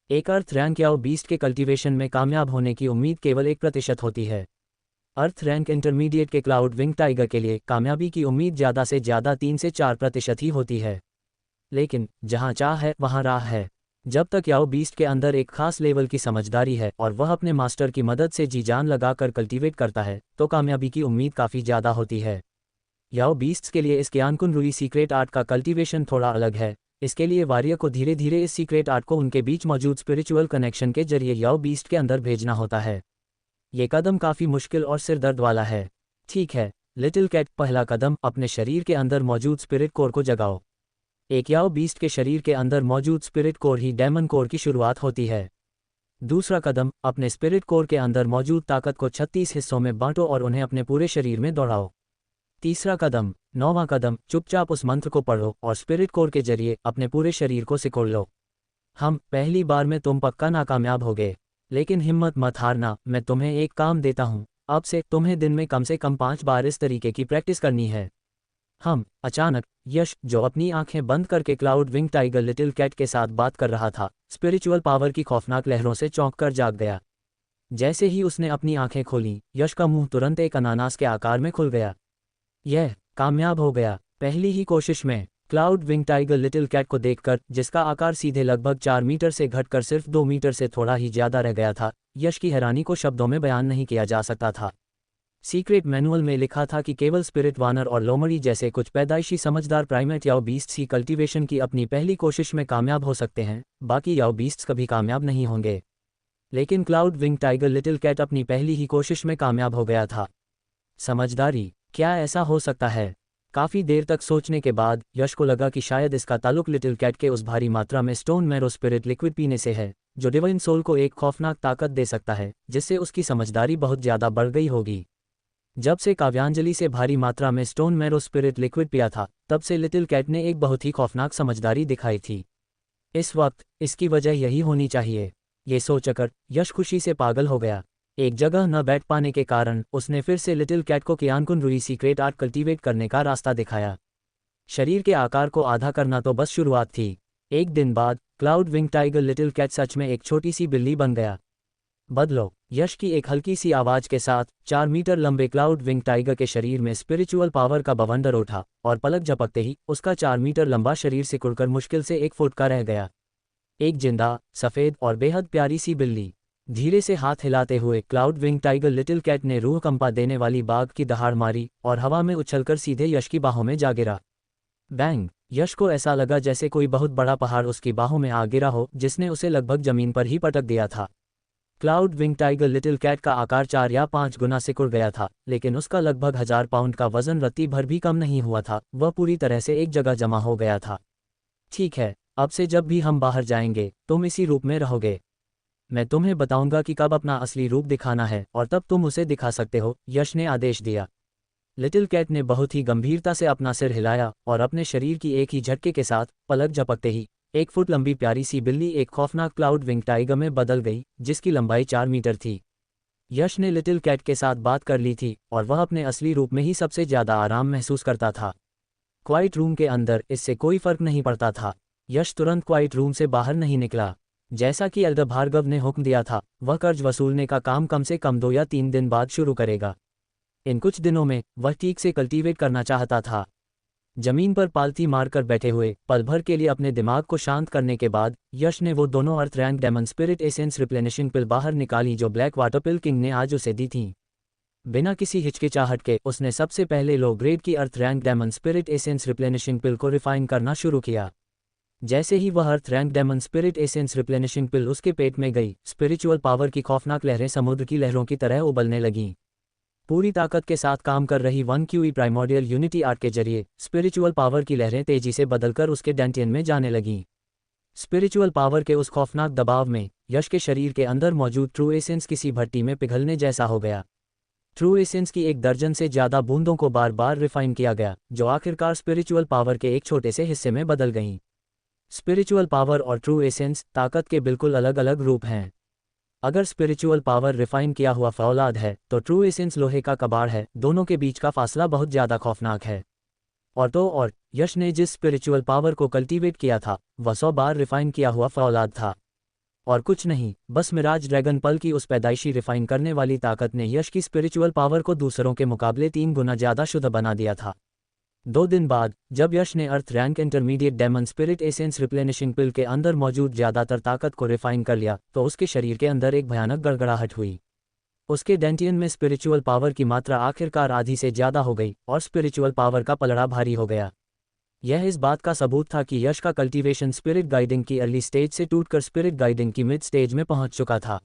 S1: एक अर्थ रैंक याओ बीस्ट के कल्टीवेशन में कामयाब होने की उम्मीद केवल 1% होती है। अर्थ रैंक इंटरमीडिएट के क्लाउड विंग टाइगर के लिए कामयाबी की उम्मीद ज़्यादा से ज़्यादा 3 से 4% ही होती है। लेकिन जहाँ चाह है वहाँ राह है। जब तक याओ बीस्ट के अंदर एक खास लेवल की समझदारी है और वह अपने मास्टर की मदद से जी जान लगाकर कल्टीवेट करता है तो कामयाबी की उम्मीद काफ़ी ज़्यादा होती है। याओ बीस्ट्स के लिए इस क्यानकुन रुई सीक्रेट आर्ट का कल्टीवेशन थोड़ा अलग है। इसके लिए वारियर को धीरे धीरे इस सीक्रेट आर्ट को उनके बीच मौजूद स्पिरिचुअल कनेक्शन के जरिए याओ बीस्ट के अंदर भेजना होता है। ये कदम काफ़ी मुश्किल और सिरदर्द वाला है। ठीक है लिटिल कैट, पहला कदम अपने शरीर के अंदर मौजूद स्पिरिट कोर को जगाओ। एक याओ बीस्ट के शरीर के अंदर मौजूद स्पिरिट कोर ही डेमन कोर की शुरुआत होती है। दूसरा कदम, अपने स्पिरिट कोर के अंदर मौजूद ताकत को 36 हिस्सों में बांटो और उन्हें अपने पूरे शरीर में दौड़ाओ। तीसरा कदम, 9वां कदम, चुपचाप उस मंत्र को पढ़ो और स्पिरिट कोर के जरिए अपने पूरे शरीर को सिकोड़ लो। पहली बार में तुम पक्का नाकामयाब होगे, लेकिन हिम्मत मत हारना। मैं तुम्हें एक काम देता हूँ, अब से तुम्हें दिन में कम से कम 5 बार इस तरीके की प्रैक्टिस करनी है। अचानक यश, जो अपनी आंखें बंद करके cloud wing tiger little cat के साथ बात कर रहा था, स्पिरिचुअल पावर की खौफनाक लहरों से चौंक कर जाग गया। जैसे ही उसने अपनी आंखें खोलीं, यश का मुंह तुरंत एक अनानास के आकार में खुल गया। यह कामयाब हो गया। पहली ही कोशिश में cloud wing tiger little cat को देखकर, जिसका आकार सीधे लगभग 4 मीटर से घटकर सिर्फ 2 मीटर से थोड़ा ही ज्यादा रह गया था, यश की हैरानी को शब्दों में बयान नहीं किया जा सकता था। सीक्रेट मैनुअल में लिखा था कि केवल स्पिरिट वानर और लोमड़ी जैसे कुछ पैदाइशी समझदार प्राइमेट याओ बीस्ट्स ही कल्टीवेशन की अपनी पहली कोशिश में कामयाब हो सकते हैं, बाकी याओ बीस्ट्स कभी कामयाब नहीं होंगे। लेकिन cloud wing tiger little cat अपनी पहली ही कोशिश में कामयाब हो गया था। समझदारी, क्या ऐसा हो सकता है? काफ़ी देर तक सोचने के बाद यश को लगा कि शायद इसका ताल्लुक लिटिल कैट के उस भारी मात्रा में स्टोन मैरो स्पिरिट लिक्विड पीने से है, जो डिवाइन सोल को एक खौफनाक ताकत दे सकता है, जिससे उसकी समझदारी बहुत ज़्यादा बढ़ गई होगी। जब से काव्यांजलि से भारी मात्रा में स्टोन मैरो स्पिरिट लिक्विड पिया था, तब से लिटिल कैट ने एक बहुत ही खौफनाक समझदारी दिखाई थी। इस वक्त इसकी वजह यही होनी चाहिए। ये सोचकर यश खुशी से पागल हो गया। एक जगह न बैठ पाने के कारण उसने फिर से लिटिल कैट को क्यानकुन रुई सीक्रेट आर्ट कल्टीवेट करने का रास्ता दिखाया। शरीर के आकार को आधा करना तो बस शुरुआत थी। एक दिन बाद cloud wing tiger little cat सच में एक छोटी सी बिल्ली बन गया। बदलो, यश की एक हल्की सी आवाज के साथ 4 मीटर लंबे क्लाउड विंग टाइगर के शरीर में स्पिरिचुअल पावर का बवंडर उठा और पलक झपकते ही उसका 4 मीटर लंबा शरीर सिकुड़कर मुश्किल से 1 फुट का रह गया। एक जिंदा, सफ़ेद और बेहद प्यारी सी बिल्ली। धीरे से हाथ हिलाते हुए cloud wing tiger little cat ने रूह कंपा देने वाली बाघ की दहाड़ मारी और हवा में उछलकर सीधे यश की बाहों में जा गिरा। बैंग! यश को ऐसा लगा जैसे कोई बहुत बड़ा पहाड़ उसकी बाहों में आ गिरा हो, जिसने उसे लगभग जमीन पर ही पटक दिया था। Cloud wing tiger little cat का आकार 4 या 5 गुना सिकुड़ गया था, लेकिन उसका लगभग 1000 पाउंड का वजन रत्ती भर भी कम नहीं हुआ था। वह पूरी तरह से एक जगह जमा हो गया था। ठीक है, अब से जब भी हम बाहर जाएंगे तुम इसी रूप में रहोगे। मैं तुम्हें बताऊंगा कि कब अपना असली रूप दिखाना है और तब तुम उसे दिखा सकते हो, यश ने आदेश दिया। लिटिल कैट ने बहुत ही गंभीरता से अपना सिर हिलाया और अपने शरीर की एक ही झटके के साथ पलक झपकते ही 1 फुट लंबी प्यारी सी बिल्ली एक खौफनाक क्लाउड विंग टाइगर में बदल गई, जिसकी लंबाई 4 मीटर थी। यश ने लिटिल कैट के साथ बात कर ली थी और वह अपने असली रूप में ही सबसे ज़्यादा आराम महसूस करता था। क्वाइट रूम के अंदर इससे कोई फर्क नहीं पड़ता था। यश तुरंत क्वाइट रूम से बाहर नहीं निकला। जैसा कि एल्डर भार्गव ने हुक्म दिया था, वह कर्ज वसूलने का काम कम से कम 2 या 3 दिन बाद शुरू करेगा। इन कुछ दिनों में वह ठीक से कल्टीवेट करना चाहता था। जमीन पर पालथी मारकर बैठे हुए पल भर के लिए अपने दिमाग को शांत करने के बाद यश ने वो दोनों earth rank demon spirit essence replenishing pill बाहर निकाली जो ब्लैक वाटर पिल किंग ने आज उसे दी थी। बिना किसी हिचकिचाहट के उसने सबसे पहले लो ग्रेड की earth rank demon spirit essence replenishing pill को रिफाइन करना शुरू किया। जैसे ही वह earth rank demon spirit essence replenishing pill उसके पेट में गई, स्पिरिचुअल पावर की खौफनाक लहरें समुद्र की लहरों की तरह उबलने लगीं। पूरी ताकत के साथ काम कर रही 1QE प्राइमोर्डियल यूनिटी आर्ट के जरिए स्पिरिचुअल पावर की लहरें तेजी से बदलकर उसके डेंटियन में जाने लगीं। स्पिरिचुअल पावर के उस खौफनाक दबाव में यश के शरीर के अंदर मौजूद ट्रू एसेंस किसी भट्टी में पिघलने जैसा हो गया। ट्रू एसेंस की 1 दर्जन से ज़्यादा बूंदों को बार बार रिफाइन किया गया, जो आखिरकार स्पिरिचुअल पावर के एक छोटे से हिस्से में बदल गईं। स्पिरिचुअल पावर और ट्रू एसेंस ताकत के बिल्कुल अलग अलग रूप हैं। अगर स्पिरिचुअल पावर रिफाइन किया हुआ फौलाद है तो ट्रू एसेंस लोहे का कबाड़ है। दोनों के बीच का फासला बहुत ज़्यादा खौफनाक है। और यश ने जिस स्पिरिचुअल पावर को कल्टीवेट किया था वह 100 बार रिफाइन किया हुआ फौलाद था और कुछ नहीं, बस मिराज ड्रैगन पल की उस पैदाइशी रिफाइन करने वाली ताकत ने यश की स्पिरिचुअल पावर को दूसरों के मुकाबले 3 गुना ज़्यादा शुद्ध बना दिया था। 2 दिन बाद जब यश ने earth rank intermediate demon spirit essence replenishing pill के अंदर मौजूद ज़्यादातर ताकत को रिफाइन कर लिया तो उसके शरीर के अंदर एक भयानक गड़गड़ाहट हुई। उसके डेंटियन में स्पिरिचुअल पावर की मात्रा आखिरकार आधी से ज़्यादा हो गई और स्पिरिचुअल पावर का पलड़ा भारी हो गया। यह इस बात का सबूत था कि यश का कल्टीवेशन स्पिरिट गाइडिंग की अर्ली स्टेज से टूटकर स्पिरिट गाइडिंग की मिड स्टेज में पहुंच चुका था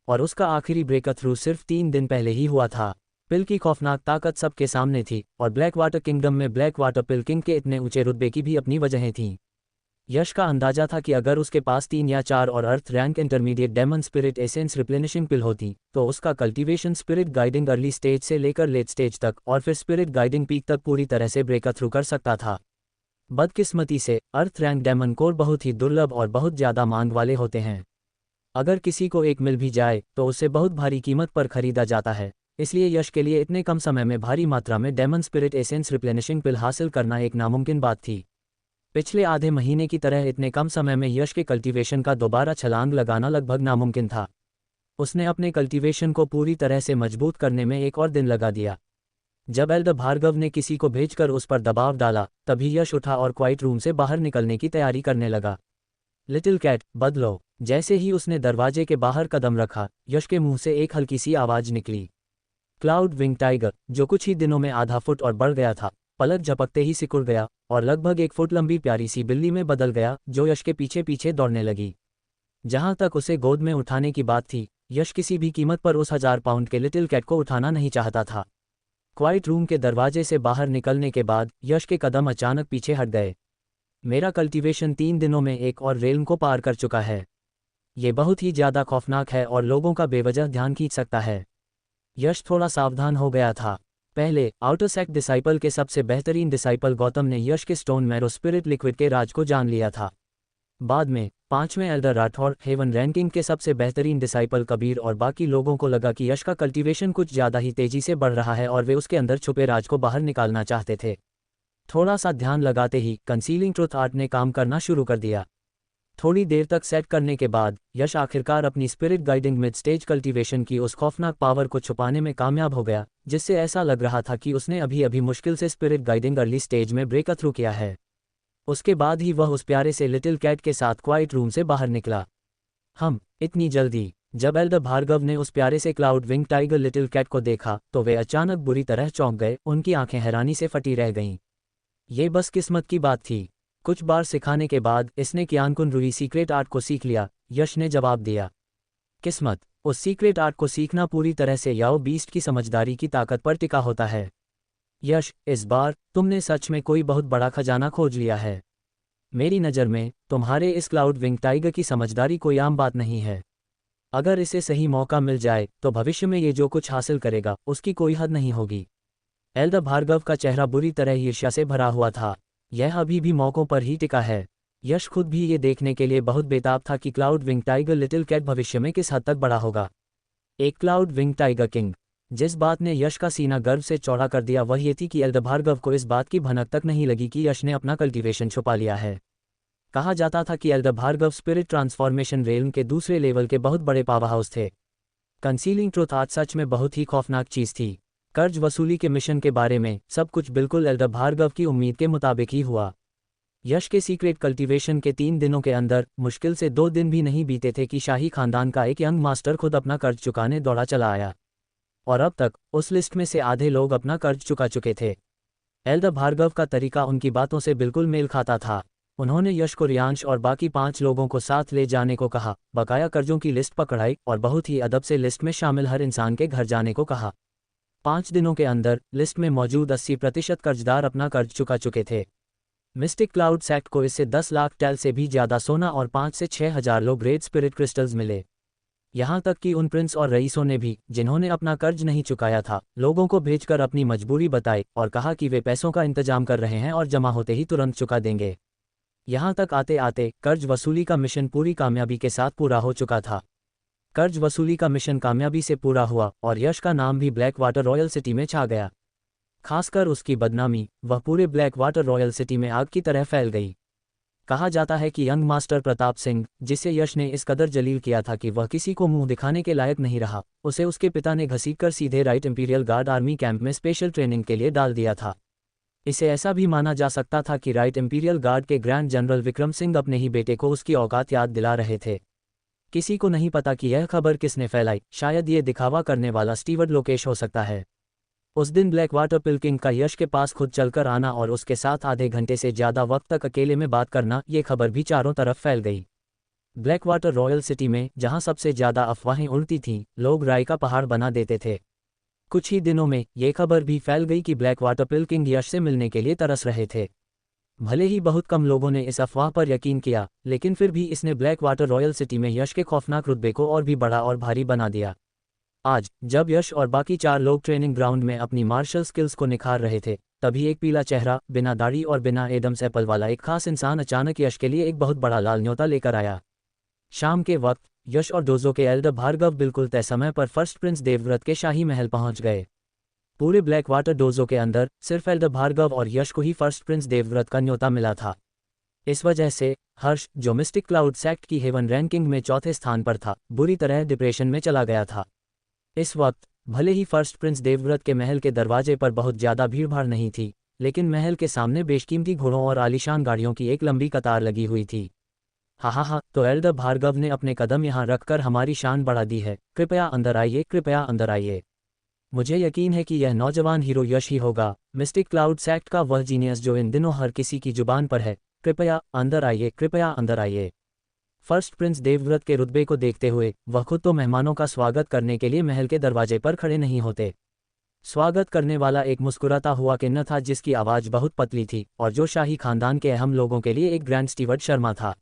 S1: और उसका आखिरी ब्रेक थ्रू सिर्फ 3 दिन पहले ही हुआ था। पिल की खौफनाक ताकत सबके सामने थी और ब्लैक वाटर किंगडम में ब्लैक वाटर पिल किंग के इतने ऊंचे रुतबे की भी अपनी वजहें थीं। यश का अंदाजा था कि अगर उसके पास 3 या 4 और earth rank intermediate demon spirit essence replenishing pill होती तो उसका cultivation spirit guiding early stage से लेकर लेट स्टेज तक और फिर स्पिरिट गाइडिंग पीक तक पूरी तरह से ब्रेक थ्रू कर सकता था। बदकिस्मती से अर्थ रैंक डेमन कोर बहुत ही दुर्लभ और बहुत ज़्यादा मांग वाले होते हैं। अगर किसी को एक मिल भी जाए तो उसे बहुत भारी कीमत पर खरीदा जाता है, इसलिए यश के लिए इतने कम समय में भारी मात्रा में डेमन स्पिरिट एसेंस रिप्लेनिशिंग पिल हासिल करना एक नामुमकिन बात थी। पिछले आधे महीने की तरह इतने कम समय में यश के कल्टीवेशन का दोबारा छलांग लगाना लगभग नामुमकिन था। उसने अपने कल्टीवेशन को पूरी तरह से मजबूत करने में एक और दिन लगा दिया। जब एल्डर भार्गव ने किसी को भेजकर उस पर दबाव डाला तभी यश उठा और क्वाइट रूम से बाहर निकलने की तैयारी करने लगा। लिटिल कैट बदलो। जैसे ही उसने दरवाजे के बाहर कदम रखा यश के मुंह से एक हल्की सी आवाज निकली। क्लाउड विंग टाइगर, जो कुछ ही दिनों में आधा फुट और बढ़ गया था, पलक झपकते ही सिकुड़ गया और लगभग 1 फुट लंबी प्यारी सी बिल्ली में बदल गया जो यश के पीछे पीछे दौड़ने लगी। जहां तक उसे गोद में उठाने की बात थी, यश किसी भी कीमत पर उस 1000 पाउंड के लिटिल कैट को उठाना नहीं चाहता था। क्वाइट रूम के दरवाजे से बाहर निकलने के बाद यश के कदम अचानक पीछे हट गए। मेरा कल्टीवेशन 3 दिनों में एक और रेलम को पार कर चुका है। ये बहुत ही ज़्यादा खौफनाक है और लोगों का बेवजह ध्यान खींच सकता है। यश थोड़ा सावधान हो गया था। पहले आउटर सेक्ट डिसाइपल के सबसे बेहतरीन डिसाइपल गौतम ने यश के स्टोन मैरो स्पिरिट लिक्विड के राज को जान लिया था। बाद में 5वें एल्डर राठौर हेवन रैंकिंग के सबसे बेहतरीन डिसाइपल कबीर और बाकी लोगों को लगा कि यश का कल्टीवेशन कुछ ज़्यादा ही तेज़ी से बढ़ रहा है और वे उसके अंदर छुपे राज को बाहर निकालना चाहते थे। थोड़ा सा ध्यान लगाते ही कंसीलिंग ट्रुथ आर्ट ने काम करना शुरू कर दिया। थोड़ी देर तक सेट करने के बाद यश आखिरकार अपनी spirit guiding mid stage cultivation की उस खौफनाक पावर को छुपाने में कामयाब हो गया जिससे ऐसा लग रहा था कि उसने अभी अभी मुश्किल से स्पिरिट गाइडिंग अर्ली स्टेज में ब्रेक थ्रू किया है। उसके बाद ही वह उस प्यारे से लिटिल कैट के साथ क्वाइट रूम से बाहर निकला। इतनी जल्दी? जब एल्डर भार्गव ने उस प्यारे से cloud wing tiger little cat को देखा तो वे अचानक बुरी तरह चौंक गए। उनकी आंखें हैरानी से फटी रह गईं। ये बस किस्मत की बात थी। कुछ बार सिखाने के बाद इसने कियानकुन रूही सीक्रेट आर्ट को सीख लिया, यश ने जवाब दिया। किस्मत? उस सीक्रेट आर्ट को सीखना पूरी तरह से याओ बीस्ट की समझदारी की ताकत पर टिका होता है। यश, इस बार तुमने सच में कोई बहुत बड़ा खजाना खोज लिया है। मेरी नज़र में तुम्हारे इस क्लाउड विंग टाइगर की समझदारी कोई आम बात नहीं है। अगर इसे सही मौका मिल जाए तो भविष्य में ये जो कुछ हासिल करेगा उसकी कोई हद नहीं होगी। एल्डर भार्गव का चेहरा बुरी तरह ईर्ष्या से भरा हुआ था। यह अभी भी मौकों पर ही टिका है। यश खुद भी ये देखने के लिए बहुत बेताब था कि cloud wing tiger little cat भविष्य में किस हद तक बड़ा होगा। एक क्लाउड विंग टाइगर किंग। जिस बात ने यश का सीना गर्व से चौड़ा कर दिया वह ये थी कि एल्डर भार्गव को इस बात की भनक तक नहीं लगी कि यश ने अपना कल्टीवेशन छुपा लिया है। कहा जाता था कि एल्डर भार्गव स्पिरिट ट्रांसफॉर्मेशन रेलम के दूसरे लेवल के बहुत बड़े पावर हाउस थे। कंसीलिंग ट्रुथ आर्ट सच में बहुत ही खौफनाक चीज़ थी। कर्ज वसूली के मिशन के बारे में सब कुछ बिल्कुल एल्डर भार्गव की उम्मीद के मुताबिक ही हुआ। यश के सीक्रेट कल्टीवेशन के 3 दिनों के अंदर मुश्किल से 2 दिन भी नहीं बीते थे कि शाही खानदान का एक यंग मास्टर खुद अपना कर्ज चुकाने दौड़ा चला आया और अब तक उस लिस्ट में से आधे लोग अपना कर्ज चुका चुके थे। एल्डर भार्गव का तरीका उनकी बातों से बिल्कुल मेल खाता था। उन्होंने यश को रियांश और बाकी 5 लोगों को साथ ले जाने को कहा, बकाया कर्जों की लिस्ट पकड़ाई और बहुत ही अदब से लिस्ट में शामिल हर इंसान के घर जाने को कहा। 5 दिनों के अंदर लिस्ट में मौजूद 80% कर्जदार अपना कर्ज चुका चुके थे। मिस्टिक क्लाउड सेक्ट को इससे 10 लाख टेल से भी ज़्यादा सोना और 5 से 6 हज़ार लो ग्रेट स्पिरिट क्रिस्टल्स मिले। यहाँ तक कि उन प्रिंस और रईसों ने भी, जिन्होंने अपना कर्ज नहीं चुकाया था, लोगों को भेजकर अपनी मजबूरी बताई और कहा कि वे पैसों का इंतजाम कर रहे हैं और जमा होते ही तुरंत चुका देंगे। यहाँ तक आते आते कर्ज वसूली का मिशन पूरी कामयाबी के साथ पूरा हो चुका था। कर्ज वसूली का मिशन कामयाबी से पूरा हुआ और यश का नाम भी ब्लैक वाटर रॉयल सिटी में छा गया। खासकर उसकी बदनामी वह पूरे ब्लैक वाटर रॉयल सिटी में आग की तरह फैल गई। कहा जाता है कि यंग मास्टर प्रताप सिंह, जिसे यश ने इस कदर जलील किया था कि वह किसी को मुंह दिखाने के लायक नहीं रहा, उसे उसके पिता ने घसीटकर सीधे right imperial guard army camp में स्पेशल ट्रेनिंग के लिए डाल दिया था। इसे ऐसा भी माना जा सकता था कि राइट इंपीरियल गार्ड के ग्रैंड जनरल विक्रम सिंह अपने ही बेटे को उसकी औकात याद दिला रहे थे। किसी को नहीं पता कि यह खबर किसने फैलाई, शायद ये दिखावा करने वाला स्टीवर्ड लोकेश हो सकता है। उस दिन ब्लैक वाटर पिल्किंग का यश के पास खुद चलकर आना और उसके साथ आधे घंटे से ज़्यादा वक्त तक अकेले में बात करना, ये खबर भी चारों तरफ फैल गई। ब्लैक वाटर रॉयल सिटी में जहां सबसे ज़्यादा अफवाहें उड़ती थीं, लोग राय का पहाड़ बना देते थे। कुछ ही दिनों में ये खबर भी फैल गई कि ब्लैक वाटर पिल्किंग यश से मिलने के लिए तरस रहे थे। भले ही बहुत कम लोगों ने इस अफवाह पर यकीन किया, लेकिन फिर भी इसने ब्लैक वाटर रॉयल सिटी में यश के खौफनाक रुतबे को और भी बड़ा और भारी बना दिया। आज जब यश और बाकी 4 लोग ट्रेनिंग ग्राउंड में अपनी मार्शल स्किल्स को निखार रहे थे, तभी एक पीला चेहरा, बिना दाढ़ी और बिना एडम्स एप्पल वाला एक खास इंसान अचानक यश के लिए एक बहुत बड़ा लाल न्योता लेकर आया। शाम के वक्त यश और डोजो के एल्डर भार्गव बिल्कुल तय समय पर फर्स्ट प्रिंस देवव्रत के शाही महल पहुंच गए। पूरे ब्लैक वाटर डोजो के अंदर सिर्फ एल्डर भार्गव और यश को ही फर्स्ट प्रिंस देवव्रत का न्योता मिला था। इस वजह से हर्ष, जो मिस्टिक क्लाउड सेक्ट की हेवन रैंकिंग में चौथे स्थान पर था, बुरी तरह डिप्रेशन में चला गया था। इस वक्त भले ही फर्स्ट प्रिंस देवव्रत के महल के दरवाजे पर बहुत ज़्यादा भीड़भाड़ नहीं थी, लेकिन महल के सामने बेशकीमती घोड़ों और आलीशान गाड़ियों की एक लंबी कतार लगी हुई थी। हा, तो एल्डर भार्गव ने अपने कदम यहाँ रखकर हमारी शान बढ़ा दी है। कृपया अंदर आइए, कृपया अंदर आइए। मुझे यकीन है कि यह नौजवान हीरो यश ही होगा, मिस्टिक क्लाउड सेक्ट का वह जीनियस जो इन दिनों हर किसी की जुबान पर है। कृपया अंदर आइए, कृपया अंदर आइए। फर्स्ट प्रिंस देवव्रत के रुतबे को देखते हुए वह खुद तो मेहमानों का स्वागत करने के लिए महल के दरवाजे पर खड़े नहीं होते। स्वागत करने वाला एक मुस्कुराता हुआ किन्नर था जिसकी आवाज़ बहुत पतली थी और जो शाही खानदान के अहम लोगों के लिए एक ग्रैंड स्टीवर्ड शर्मा था।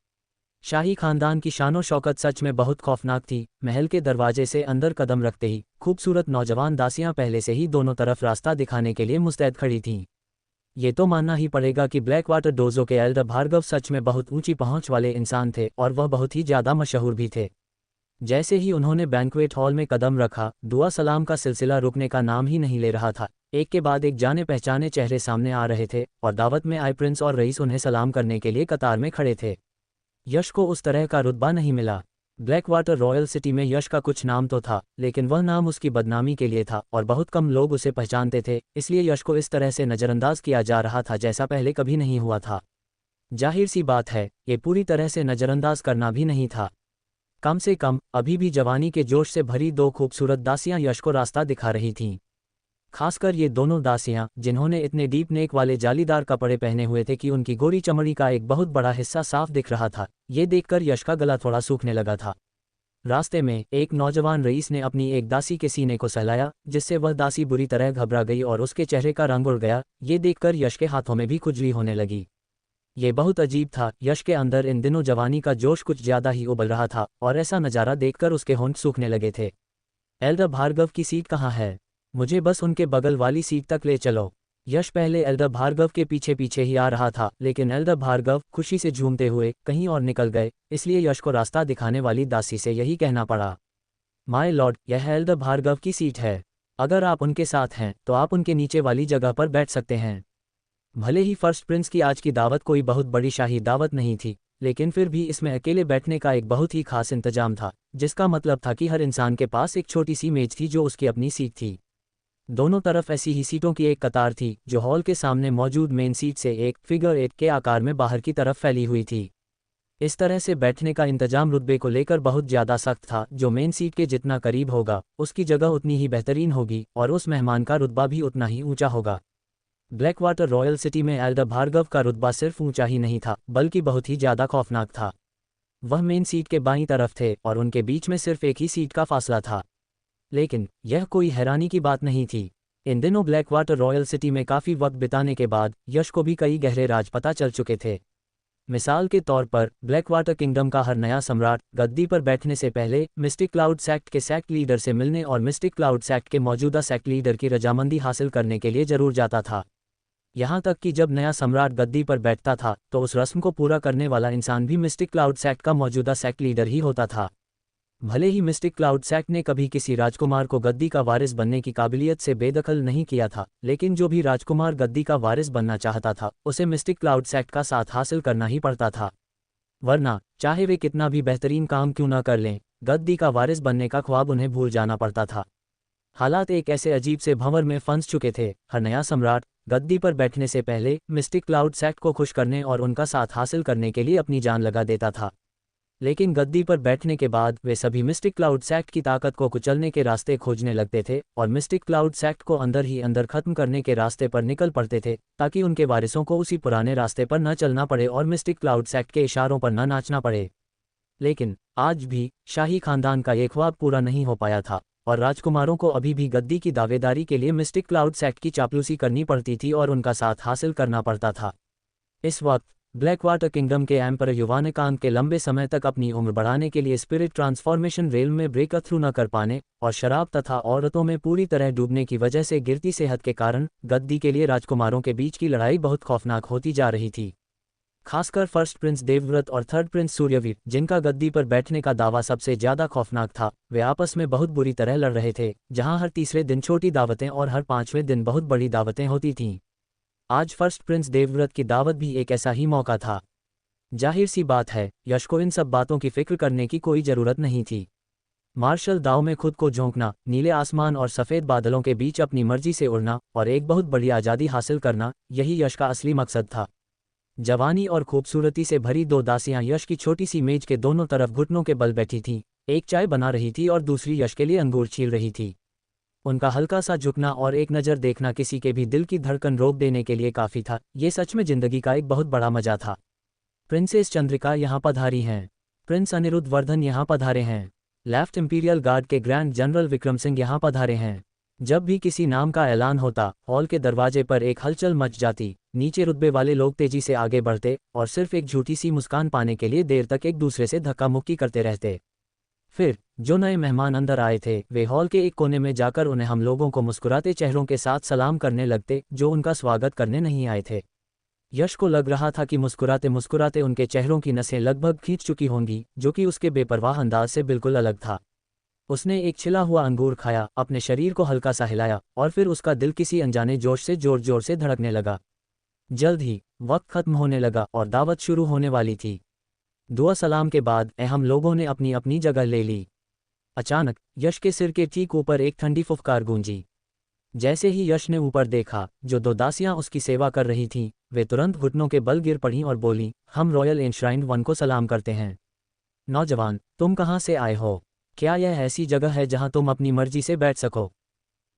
S1: शाही खानदान की शानो शौकत सच में बहुत खौफनाक थी। महल के दरवाजे से अंदर कदम रखते ही खूबसूरत नौजवान दासियां पहले से ही दोनों तरफ रास्ता दिखाने के लिए मुस्तैद खड़ी थीं। ये तो मानना ही पड़ेगा कि ब्लैक वाटर डोजो के एल्डर भार्गव सच में बहुत ऊंची पहुंच वाले इंसान थे और वह बहुत ही ज़्यादा मशहूर भी थे। जैसे ही उन्होंने बैंक्वेट हॉल में कदम रखा, दुआ सलाम का सिलसिला रुकने का नाम ही नहीं ले रहा था। एक के बाद एक जाने पहचाने चेहरे सामने आ रहे थे और दावत में आए प्रिंस और रईस उन्हें सलाम करने के लिए कतार में खड़े थे। यश को उस तरह का रुतबा नहीं मिला। ब्लैक वाटर रॉयल सिटी में यश का कुछ नाम तो था, लेकिन वह नाम उसकी बदनामी के लिए था और बहुत कम लोग उसे पहचानते थे। इसलिए यश को इस तरह से नज़रअंदाज किया जा रहा था जैसा पहले कभी नहीं हुआ था। जाहिर सी बात है, ये पूरी तरह से नज़रअंदाज करना भी नहीं था। कम से कम अभी भी जवानी के जोश से भरी 2 खूबसूरत दासियां यश को रास्ता दिखा रही थीं। खासकर ये दोनों दासियां, जिन्होंने इतने डीप नेक वाले जालीदार कपड़े पहने हुए थे कि उनकी गोरी चमड़ी का एक बहुत बड़ा हिस्सा साफ दिख रहा था। ये देखकर यश का गला थोड़ा सूखने लगा था। रास्ते में एक नौजवान रईस ने अपनी एक दासी के सीने को सहलाया, जिससे वह दासी बुरी तरह घबरा गई और उसके चेहरे का रंग उड़ गया। ये देखकर यश के हाथों में भी खुजली होने लगी। ये बहुत अजीब था। यश के अंदर इन दिनों जवानी का जोश कुछ ज्यादा ही उबल रहा था और ऐसा नज़ारा देखकर उसके होंठ सूखने लगे थे। एल्डर भार्गव की सीट कहाँ है? मुझे बस उनके बगल वाली सीट तक ले चलो। यश पहले एल्डर भार्गव के पीछे पीछे ही आ रहा था, लेकिन एल्डर भार्गव खुशी से झूमते हुए कहीं और निकल गए, इसलिए यश को रास्ता दिखाने वाली दासी से यही कहना पड़ा। माय लॉर्ड, यह एल्डर भार्गव की सीट है। अगर आप उनके साथ हैं तो आप उनके नीचे वाली जगह पर बैठ सकते हैं। भले ही फर्स्ट प्रिंस की आज की दावत कोई बहुत बड़ी शाही दावत नहीं थी, लेकिन फिर भी इसमें अकेले बैठने का एक बहुत ही खास इंतजाम था, जिसका मतलब था कि हर इंसान के पास एक छोटी सी मेज थी जो उसकी अपनी सीट थी। दोनों तरफ ऐसी ही सीटों की एक कतार थी जो हॉल के सामने मौजूद मेन सीट से एक फिगर 8 के आकार में बाहर की तरफ फैली हुई थी। इस तरह से बैठने का इंतजाम रुतबे को लेकर बहुत ज़्यादा सख्त था। जो मेन सीट के जितना करीब होगा, उसकी जगह उतनी ही बेहतरीन होगी और उस मेहमान का रुतबा भी उतना ही ऊंचा होगा। ब्लैक वाटर रॉयल सिटी में एल्डर भार्गव का रुतबा सिर्फ ऊंचा ही नहीं था, बल्कि बहुत ही ज़्यादा खौफनाक था। वह मेन सीट के बाईं तरफ थे और उनके बीच में सिर्फ एक ही सीट का फासला था। लेकिन यह कोई हैरानी की बात नहीं थी। इन दिनों ब्लैक वाटर रॉयल सिटी में काफ़ी वक्त बिताने के बाद यश को भी कई गहरे राज पता चल चुके थे। मिसाल के तौर पर, ब्लैक वाटर किंगडम का हर नया सम्राट गद्दी पर बैठने से पहले मिस्टिक क्लाउड सेक्ट के सेक्ट लीडर से मिलने और मिस्टिक क्लाउड सेक्ट के मौजूदा सेक्ट लीडर की रजामंदी हासिल करने के लिए जरूर जाता था। यहाँ तक कि जब नया सम्राट गद्दी पर बैठता था तो उस रस्म को पूरा करने वाला इंसान भी मिस्टिक क्लाउड सेक्ट का मौजूदा सेक्ट लीडर ही होता था। भले ही मिस्टिक क्लाउड सेक्ट ने कभी किसी राजकुमार को गद्दी का वारिस बनने की काबिलियत से बेदखल नहीं किया था, लेकिन जो भी राजकुमार गद्दी का वारिस बनना चाहता था उसे मिस्टिक क्लाउड सेक्ट का साथ हासिल करना ही पड़ता था। वरना चाहे वे कितना भी बेहतरीन काम क्यों ना कर लें, गद्दी का वारिस बनने का ख्वाब उन्हें भूल जाना पड़ता था। हालात एक ऐसे अजीब से भंवर में फंस चुके थे। हर नया सम्राट गद्दी पर बैठने से पहले मिस्टिक क्लाउड सेक्ट को खुश करने और उनका साथ हासिल करने के लिए अपनी जान लगा देता था। लेकिन गद्दी पर बैठने के बाद वे सभी मिस्टिक क्लाउड सेक्ट की ताकत को कुचलने के रास्ते खोजने लगते थे और मिस्टिक क्लाउड सेक्ट को अंदर ही अंदर खत्म करने के रास्ते पर निकल पड़ते थे, ताकि उनके वारिसों को उसी पुराने रास्ते पर न चलना पड़े और मिस्टिक क्लाउड सेक्ट के इशारों पर न नाचना पड़े। लेकिन आज भी शाही खानदान का ये ख्वाब पूरा नहीं हो पाया था और राजकुमारों को अभी भी गद्दी की दावेदारी के लिए मिस्टिक क्लाउड सेक्ट की चापलूसी करनी पड़ती थी और उनका साथ हासिल करना पड़ता था। इस वक्त ब्लैक वाटर किंगडम के एम्पर युवानिकांत के लंबे समय तक अपनी उम्र बढ़ाने के लिए स्पिरिट ट्रांसफॉर्मेशन रेल में ब्रेक थ्रू न कर पाने और शराब तथा औरतों में पूरी तरह डूबने की वजह से गिरती सेहत के कारण गद्दी के लिए राजकुमारों के बीच की लड़ाई बहुत खौफनाक होती जा रही थी। खासकर फर्स्ट प्रिंस देवव्रत और थर्ड प्रिंस सूर्यवीर, जिनका गद्दी पर बैठने का दावा सबसे ज्यादा खौफनाक था, वे आपस में बहुत बुरी तरह लड़ रहे थे, जहां हर तीसरे दिन छोटी दावतें और हर पांचवें दिन बहुत बड़ी दावतें होती थीं। आज फर्स्ट प्रिंस देवव्रत की दावत भी एक ऐसा ही मौका था। जाहिर सी बात है, यश को इन सब बातों की फिक्र करने की कोई जरूरत नहीं थी। मार्शल दाव में खुद को झोंकना, नीले आसमान और सफ़ेद बादलों के बीच अपनी मर्जी से उड़ना और एक बहुत बड़ी आज़ादी हासिल करना, यही यश का असली मकसद था। जवानी और खूबसूरती से भरी दो दासियां यश की छोटी सी मेज के दोनों तरफ घुटनों के बल बैठी थीं, एक चाय बना रही थी और दूसरी यश के लिए अंगूर छील रही थी। उनका हल्का सा झुकना और एक नज़र देखना किसी के भी दिल की धड़कन रोक देने के लिए काफ़ी था। ये सच में जिंदगी का एक बहुत बड़ा मजा था। प्रिंसेस चंद्रिका यहाँ पधारी हैं। प्रिंस अनिरुद्ध वर्धन यहाँ पधारे हैं। लेफ्ट इंपीरियल गार्ड के ग्रैंड जनरल विक्रम सिंह यहाँ पधारे हैं। जब भी किसी नाम का ऐलान होता, हॉल के दरवाजे पर एक हलचल मच जाती, नीचे रुतबे वाले लोग तेजी से आगे बढ़ते और सिर्फ एक झूठी सी मुस्कान पाने के लिए देर तक एक दूसरे से धक्का मुक्की करते रहते। फिर जो नए मेहमान अंदर आए थे, वे हॉल के एक कोने में जाकर उन्हें हम लोगों को मुस्कुराते चेहरों के साथ सलाम करने लगते, जो उनका स्वागत करने नहीं आए थे। यश को लग रहा था कि मुस्कुराते मुस्कुराते उनके चेहरों की नसें लगभग खींच चुकी होंगी, जो कि उसके बेपरवाह अंदाज से बिल्कुल अलग था। उसने एक छिला हुआ अंगूर खाया, अपने शरीर को हल्का सा हिलाया और फिर उसका दिल किसी अनजाने जोश से जोर जोर से धड़कने लगा। जल्द ही वक्त खत्म होने लगा और दावत शुरू होने वाली थी। दुआ सलाम के बाद हम लोगों ने अपनी अपनी जगह ले ली। अचानक यश के सिर के ठीक ऊपर एक ठंडी फुफकार गूंजी। जैसे ही यश ने ऊपर देखा, जो दो दासियां उसकी सेवा कर रही थीं, वे तुरंत घुटनों के बल गिर पड़ीं और बोलीं, हम रॉयल एनश्राइन्ड वन को सलाम करते हैं। नौजवान, तुम कहाँ से आए हो? क्या यह ऐसी जगह है जहां तुम अपनी मर्जी से बैठ सको?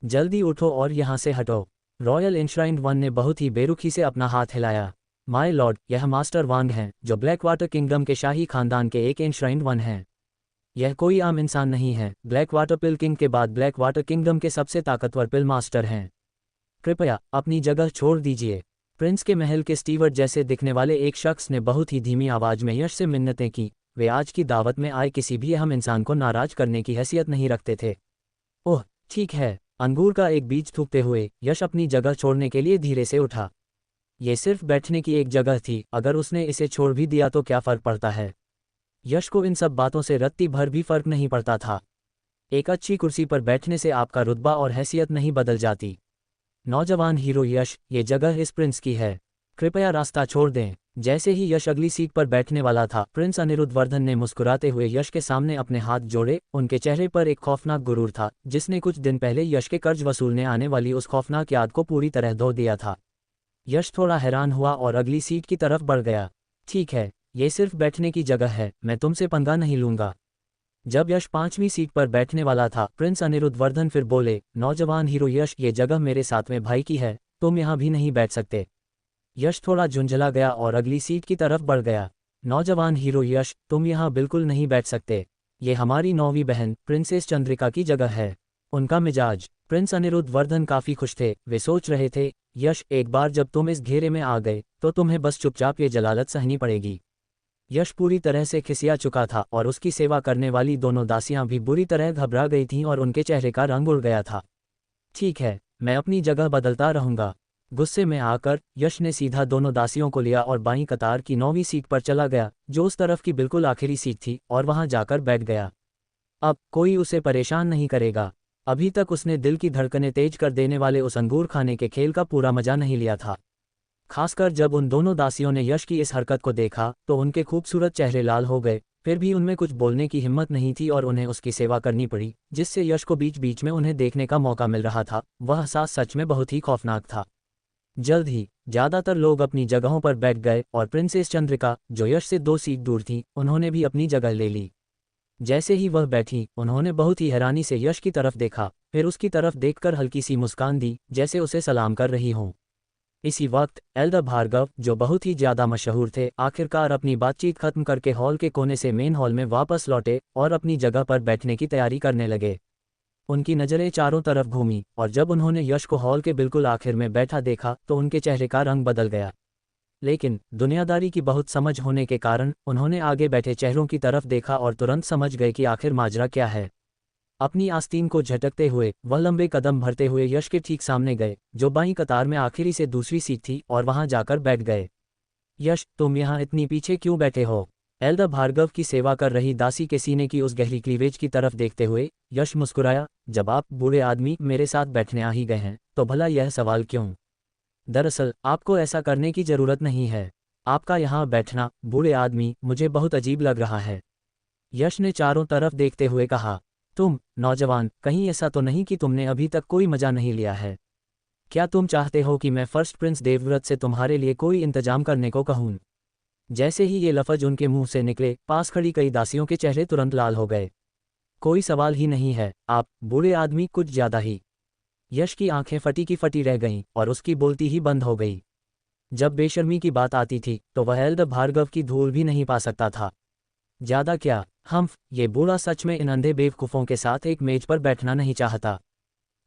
S1: जल्दी उठो और यहाँ से हटो। रॉयल एनश्राइन्ड वन ने बहुत ही बेरुखी से अपना हाथ हिलाया। माय लॉर्ड, यह मास्टर वांग हैं, जो ब्लैक वाटर किंगडम के शाही खानदान के एक एनश्राइन्ड वन हैं। यह कोई आम इंसान नहीं है, ब्लैक वाटर पिल किंग के बाद ब्लैक वाटर किंगडम के सबसे ताकतवर पिल मास्टर हैं। कृपया अपनी जगह छोड़ दीजिए। प्रिंस के महल के स्टीवर्ड जैसे दिखने वाले एक शख्स ने बहुत ही धीमी आवाज में यश से मिन्नतें की। वे आज की दावत में आए किसी भी अहम इंसान को नाराज करने की हैसियत नहीं रखते थे। ओह ठीक है। अंगूर का एक बीज थूकते हुए यश अपनी जगह छोड़ने के लिए धीरे से उठा। ये सिर्फ बैठने की एक जगह थी, अगर उसने इसे छोड़ भी दिया तो क्या फर्क पड़ता है। यश को इन सब बातों से रत्ती भर भी फर्क नहीं पड़ता था। एक अच्छी कुर्सी पर बैठने से आपका रुतबा और हैसियत नहीं बदल जाती। नौजवान हीरो यश, ये जगह इस प्रिंस की है, कृपया रास्ता छोड़ दें। जैसे ही यश अगली सीट पर बैठने वाला था, प्रिंस अनिरुद्ध वर्धन ने मुस्कुराते हुए यश के सामने अपने हाथ जोड़े। उनके चेहरे पर एक खौफनाक गुरूर था, जिसने कुछ दिन पहले यश के कर्ज वसूलने आने वाली उस खौफनाक याद को पूरी तरह धो दिया था। यश थोड़ा हैरान हुआ और अगली सीट की तरफ बढ़ गया। ठीक है, ये सिर्फ बैठने की जगह है, मैं तुमसे पंगा नहीं लूंगा। जब यश 5वीं सीट पर बैठने वाला था, प्रिंस अनिरुद्ध वर्धन फिर बोले, नौजवान हीरो यश, ये जगह मेरे 7वें भाई की है, तुम यहाँ भी नहीं बैठ सकते। यश थोड़ा झुंझला गया और अगली सीट की तरफ बढ़ गया। नौजवान हीरो यश, तुम यहाँ बिल्कुल नहीं बैठ सकते, ये हमारी 9वीं बहन प्रिंसेस चंद्रिका की जगह है। उनका मिजाज। प्रिंस अनिरुद्ध वर्धन काफी खुश थे। वे सोच रहे थे, यश, एक बार जब तुम इस घेरे में आ गए तो तुम्हें बस चुपचाप ये जलालत सहनी पड़ेगी। यश पूरी तरह से खिसिया चुका था और उसकी सेवा करने वाली दोनों दासियां भी बुरी तरह घबरा गई थीं और उनके चेहरे का रंग उड़ गया था। ठीक है, मैं अपनी जगह बदलता रहूंगा। गुस्से में आकर यश ने सीधा दोनों दासियों को लिया और बाईं कतार की 9वीं सीट पर चला गया, जो उस तरफ की बिल्कुल आखिरी सीट थी, और वहां जाकर बैठ गया। अब कोई उसे परेशान नहीं करेगा। अभी तक उसने दिल की धड़कनें तेज कर देने वाले उस अंगूर खाने के खेल का पूरा मजा नहीं लिया था। खासकर जब उन दोनों दासियों ने यश की इस हरकत को देखा तो उनके खूबसूरत चेहरे लाल हो गए। फिर भी उनमें कुछ बोलने की हिम्मत नहीं थी और उन्हें उसकी सेवा करनी पड़ी, जिससे यश को बीच बीच में उन्हें देखने का मौका मिल रहा था। वह एहसास सच में बहुत ही खौफनाक था। जल्द ही ज्यादातर लोग अपनी जगहों पर बैठ गए और प्रिंसेस चंद्रिका, जो यश से 2 सीट दूर थी, उन्होंने भी अपनी जगह ले ली। जैसे ही वह बैठी, उन्होंने बहुत ही हैरानी से यश की तरफ देखा, फिर उसकी तरफ देखकर हल्की सी मुस्कान दी, जैसे उसे सलाम कर रही हों। इसी वक्त एल्दर भार्गव, जो बहुत ही ज्यादा मशहूर थे, आखिरकार अपनी बातचीत खत्म करके हॉल के कोने से मेन हॉल में वापस लौटे और अपनी जगह पर बैठने की तैयारी करने लगे। उनकी नज़रें चारों तरफ घूमी और जब उन्होंने यश को हॉल के बिल्कुल आखिर में बैठा देखा तो उनके चेहरे का रंग बदल गया। लेकिन दुनियादारी की बहुत समझ होने के कारण उन्होंने आगे बैठे चेहरों की तरफ देखा और तुरंत समझ गए कि आखिर माजरा क्या है। अपनी आस्तीन को झटकते हुए वह लंबे कदम भरते हुए यश के ठीक सामने गए, जो बाईं कतार में आखिरी से दूसरी सीट थी, और वहां जाकर बैठ गए। यश, तुम यहाँ इतनी पीछे क्यों बैठे हो? एल्दर भार्गव की सेवा कर रही दासी के सीने की उस गहरी क्लीवेज की तरफ देखते हुए यश मुस्कुराया। जब आप बूढ़े आदमी मेरे साथ बैठने आ ही गए हैं तो भला यह सवाल क्यों? दरअसल आपको ऐसा करने की जरूरत नहीं है। आपका यहाँ बैठना, बूढ़े आदमी, मुझे बहुत अजीब लग रहा है। यश ने चारों तरफ देखते हुए कहा। तुम नौजवान, कहीं ऐसा तो नहीं कि तुमने अभी तक कोई मजा नहीं लिया है? क्या तुम चाहते हो कि मैं फर्स्ट प्रिंस देवव्रत से तुम्हारे लिए कोई इंतजाम करने को कहूँ? जैसे ही ये लफ्ज उनके मुंह से निकले, पास खड़ी कई दासियों के चेहरे तुरंत लाल हो गए। कोई सवाल ही नहीं है, आप, बूढ़े आदमी, कुछ ज्यादा ही। यश की आंखें फटी की फटी रह गईं और उसकी बोलती ही बंद हो गई। जब बेशर्मी की बात आती थी तो वह एल्दर भार्गव की धूल भी नहीं पा सकता था। ज्यादा क्या, हम्फ, ये बूढ़ा सच में इन अंधे बेवकूफों के साथ एक मेज पर बैठना नहीं चाहता।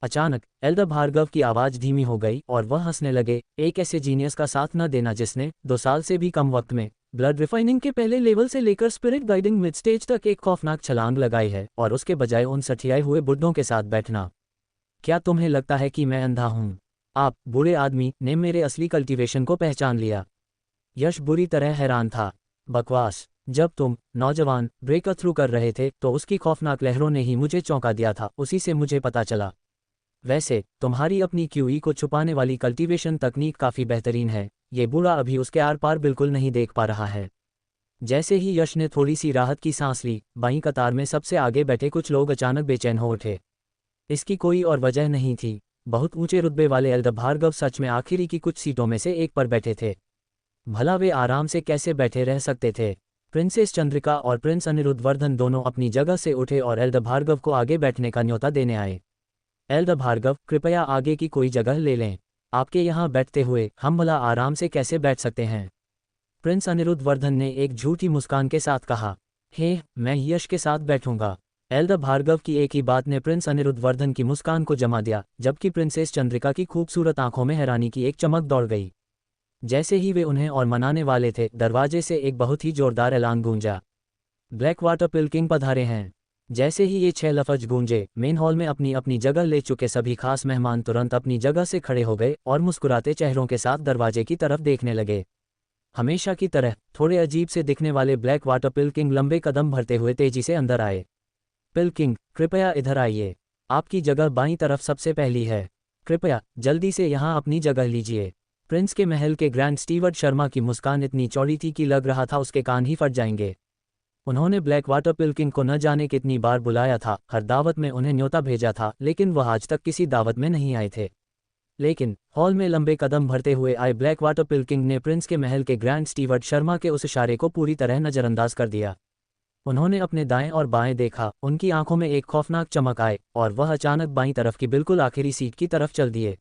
S1: अचानक एल्दर भार्गव की आवाज धीमी हो गई और वह हंसने लगे, एक ऐसे जीनियस का साथ न देना जिसने 2 साल से भी कम वक्त में ब्लड रिफाइनिंग के पहले लेवल से लेकर स्पिरिट गाइडिंग मिड स्टेज तक एक खौफनाक छलांग लगाई है, और उसके बजाय उन सठियाए हुए बुड्ढों के साथ बैठना। क्या तुम्हें लगता है कि मैं अंधा हूँ? आप, बूढ़े आदमी, ने मेरे असली कल्टीवेशन को पहचान लिया? यश बुरी तरह हैरान था। बकवास। जब तुम, नौजवान, ब्रेक थ्रू कर रहे थे तो उसकी खौफनाक लहरों ने ही मुझे चौंका दिया था, उसी से मुझे पता चला। वैसे तुम्हारी अपनी क्यूई को छुपाने वाली कल्टीवेशन तकनीक काफ़ी बेहतरीन है। ये बूढ़ा अभी उसके आर पार बिल्कुल नहीं देख पा रहा है। जैसे ही यश ने थोड़ी सी राहत की सांस ली, बाईं कतार में सबसे आगे बैठे कुछ लोग अचानक बेचैन हो उठे। इसकी कोई और वजह नहीं थी। बहुत ऊंचे रुतबे वाले एल्दर भार्गव सच में आखिरी की कुछ सीटों में से एक पर बैठे थे। भला वे आराम से कैसे बैठे रह सकते थे? प्रिंसेस चंद्रिका और प्रिंस अनिरुद्धवर्धन दोनों अपनी जगह से उठे और एल्दर भार्गव को आगे बैठने का न्योता देने आए। एल्दर भार्गव, कृपया आगे की कोई जगह ले लें। आपके यहाँ बैठते हुए हम भला आराम से कैसे बैठ सकते हैं? प्रिंस अनिरुद्धवर्धन ने एक झूठी मुस्कान के साथ कहा। हे, मैं यश के साथ बैठूंगा। एल्दर भार्गव की एक ही बात ने प्रिंस अनिरुद्धवर्धन की मुस्कान को जमा दिया, जबकि प्रिंसेस चंद्रिका की खूबसूरत आंखों में हैरानी की एक चमक दौड़ गई। जैसे ही वे उन्हें और मनाने वाले थे, दरवाजे से एक बहुत ही जोरदार ऐलान गूंजा। ब्लैक वाटर पिल्किंग पधारे हैं। जैसे ही ये 6 लफ्ज गूंजे, मेन हॉल में अपनी अपनी जगह ले चुके सभी खास मेहमान तुरंत अपनी जगह से खड़े हो गए और मुस्कुराते चेहरों के साथ दरवाजे की तरफ देखने लगे। हमेशा की तरह थोड़े अजीब से दिखने वाले ब्लैक वाटर पिल्किंग लंबे कदम भरते हुए तेजी से अंदर आए। पिल्किंग, कृपया इधर आइए। आपकी जगह बाईं तरफ सबसे पहली है। कृपया जल्दी से यहाँ अपनी जगह लीजिए। प्रिंस के महल के ग्रैंड स्टीवर्ड शर्मा की मुस्कान इतनी चौड़ी थी कि लग रहा था उसके कान ही फट जाएंगे। उन्होंने ब्लैक वाटर पिल्किंग को न जाने कितनी बार बुलाया था, हर दावत में उन्हें न्योता भेजा था, लेकिन वह आज तक किसी दावत में नहीं आए थे। लेकिन हॉल में लंबे कदम भरते हुए आए ब्लैक वाटर पिल्किंग ने प्रिंस के महल के ग्रैंड स्टीवर्ड शर्मा के उस इशारे को पूरी तरह नजरअंदाज कर दिया। उन्होंने अपने दाएं और बाएं देखा, उनकी आंखों में एक खौफनाक चमक आए और वह अचानक बाईं तरफ की बिल्कुल आखिरी सीट की तरफ चल दिए।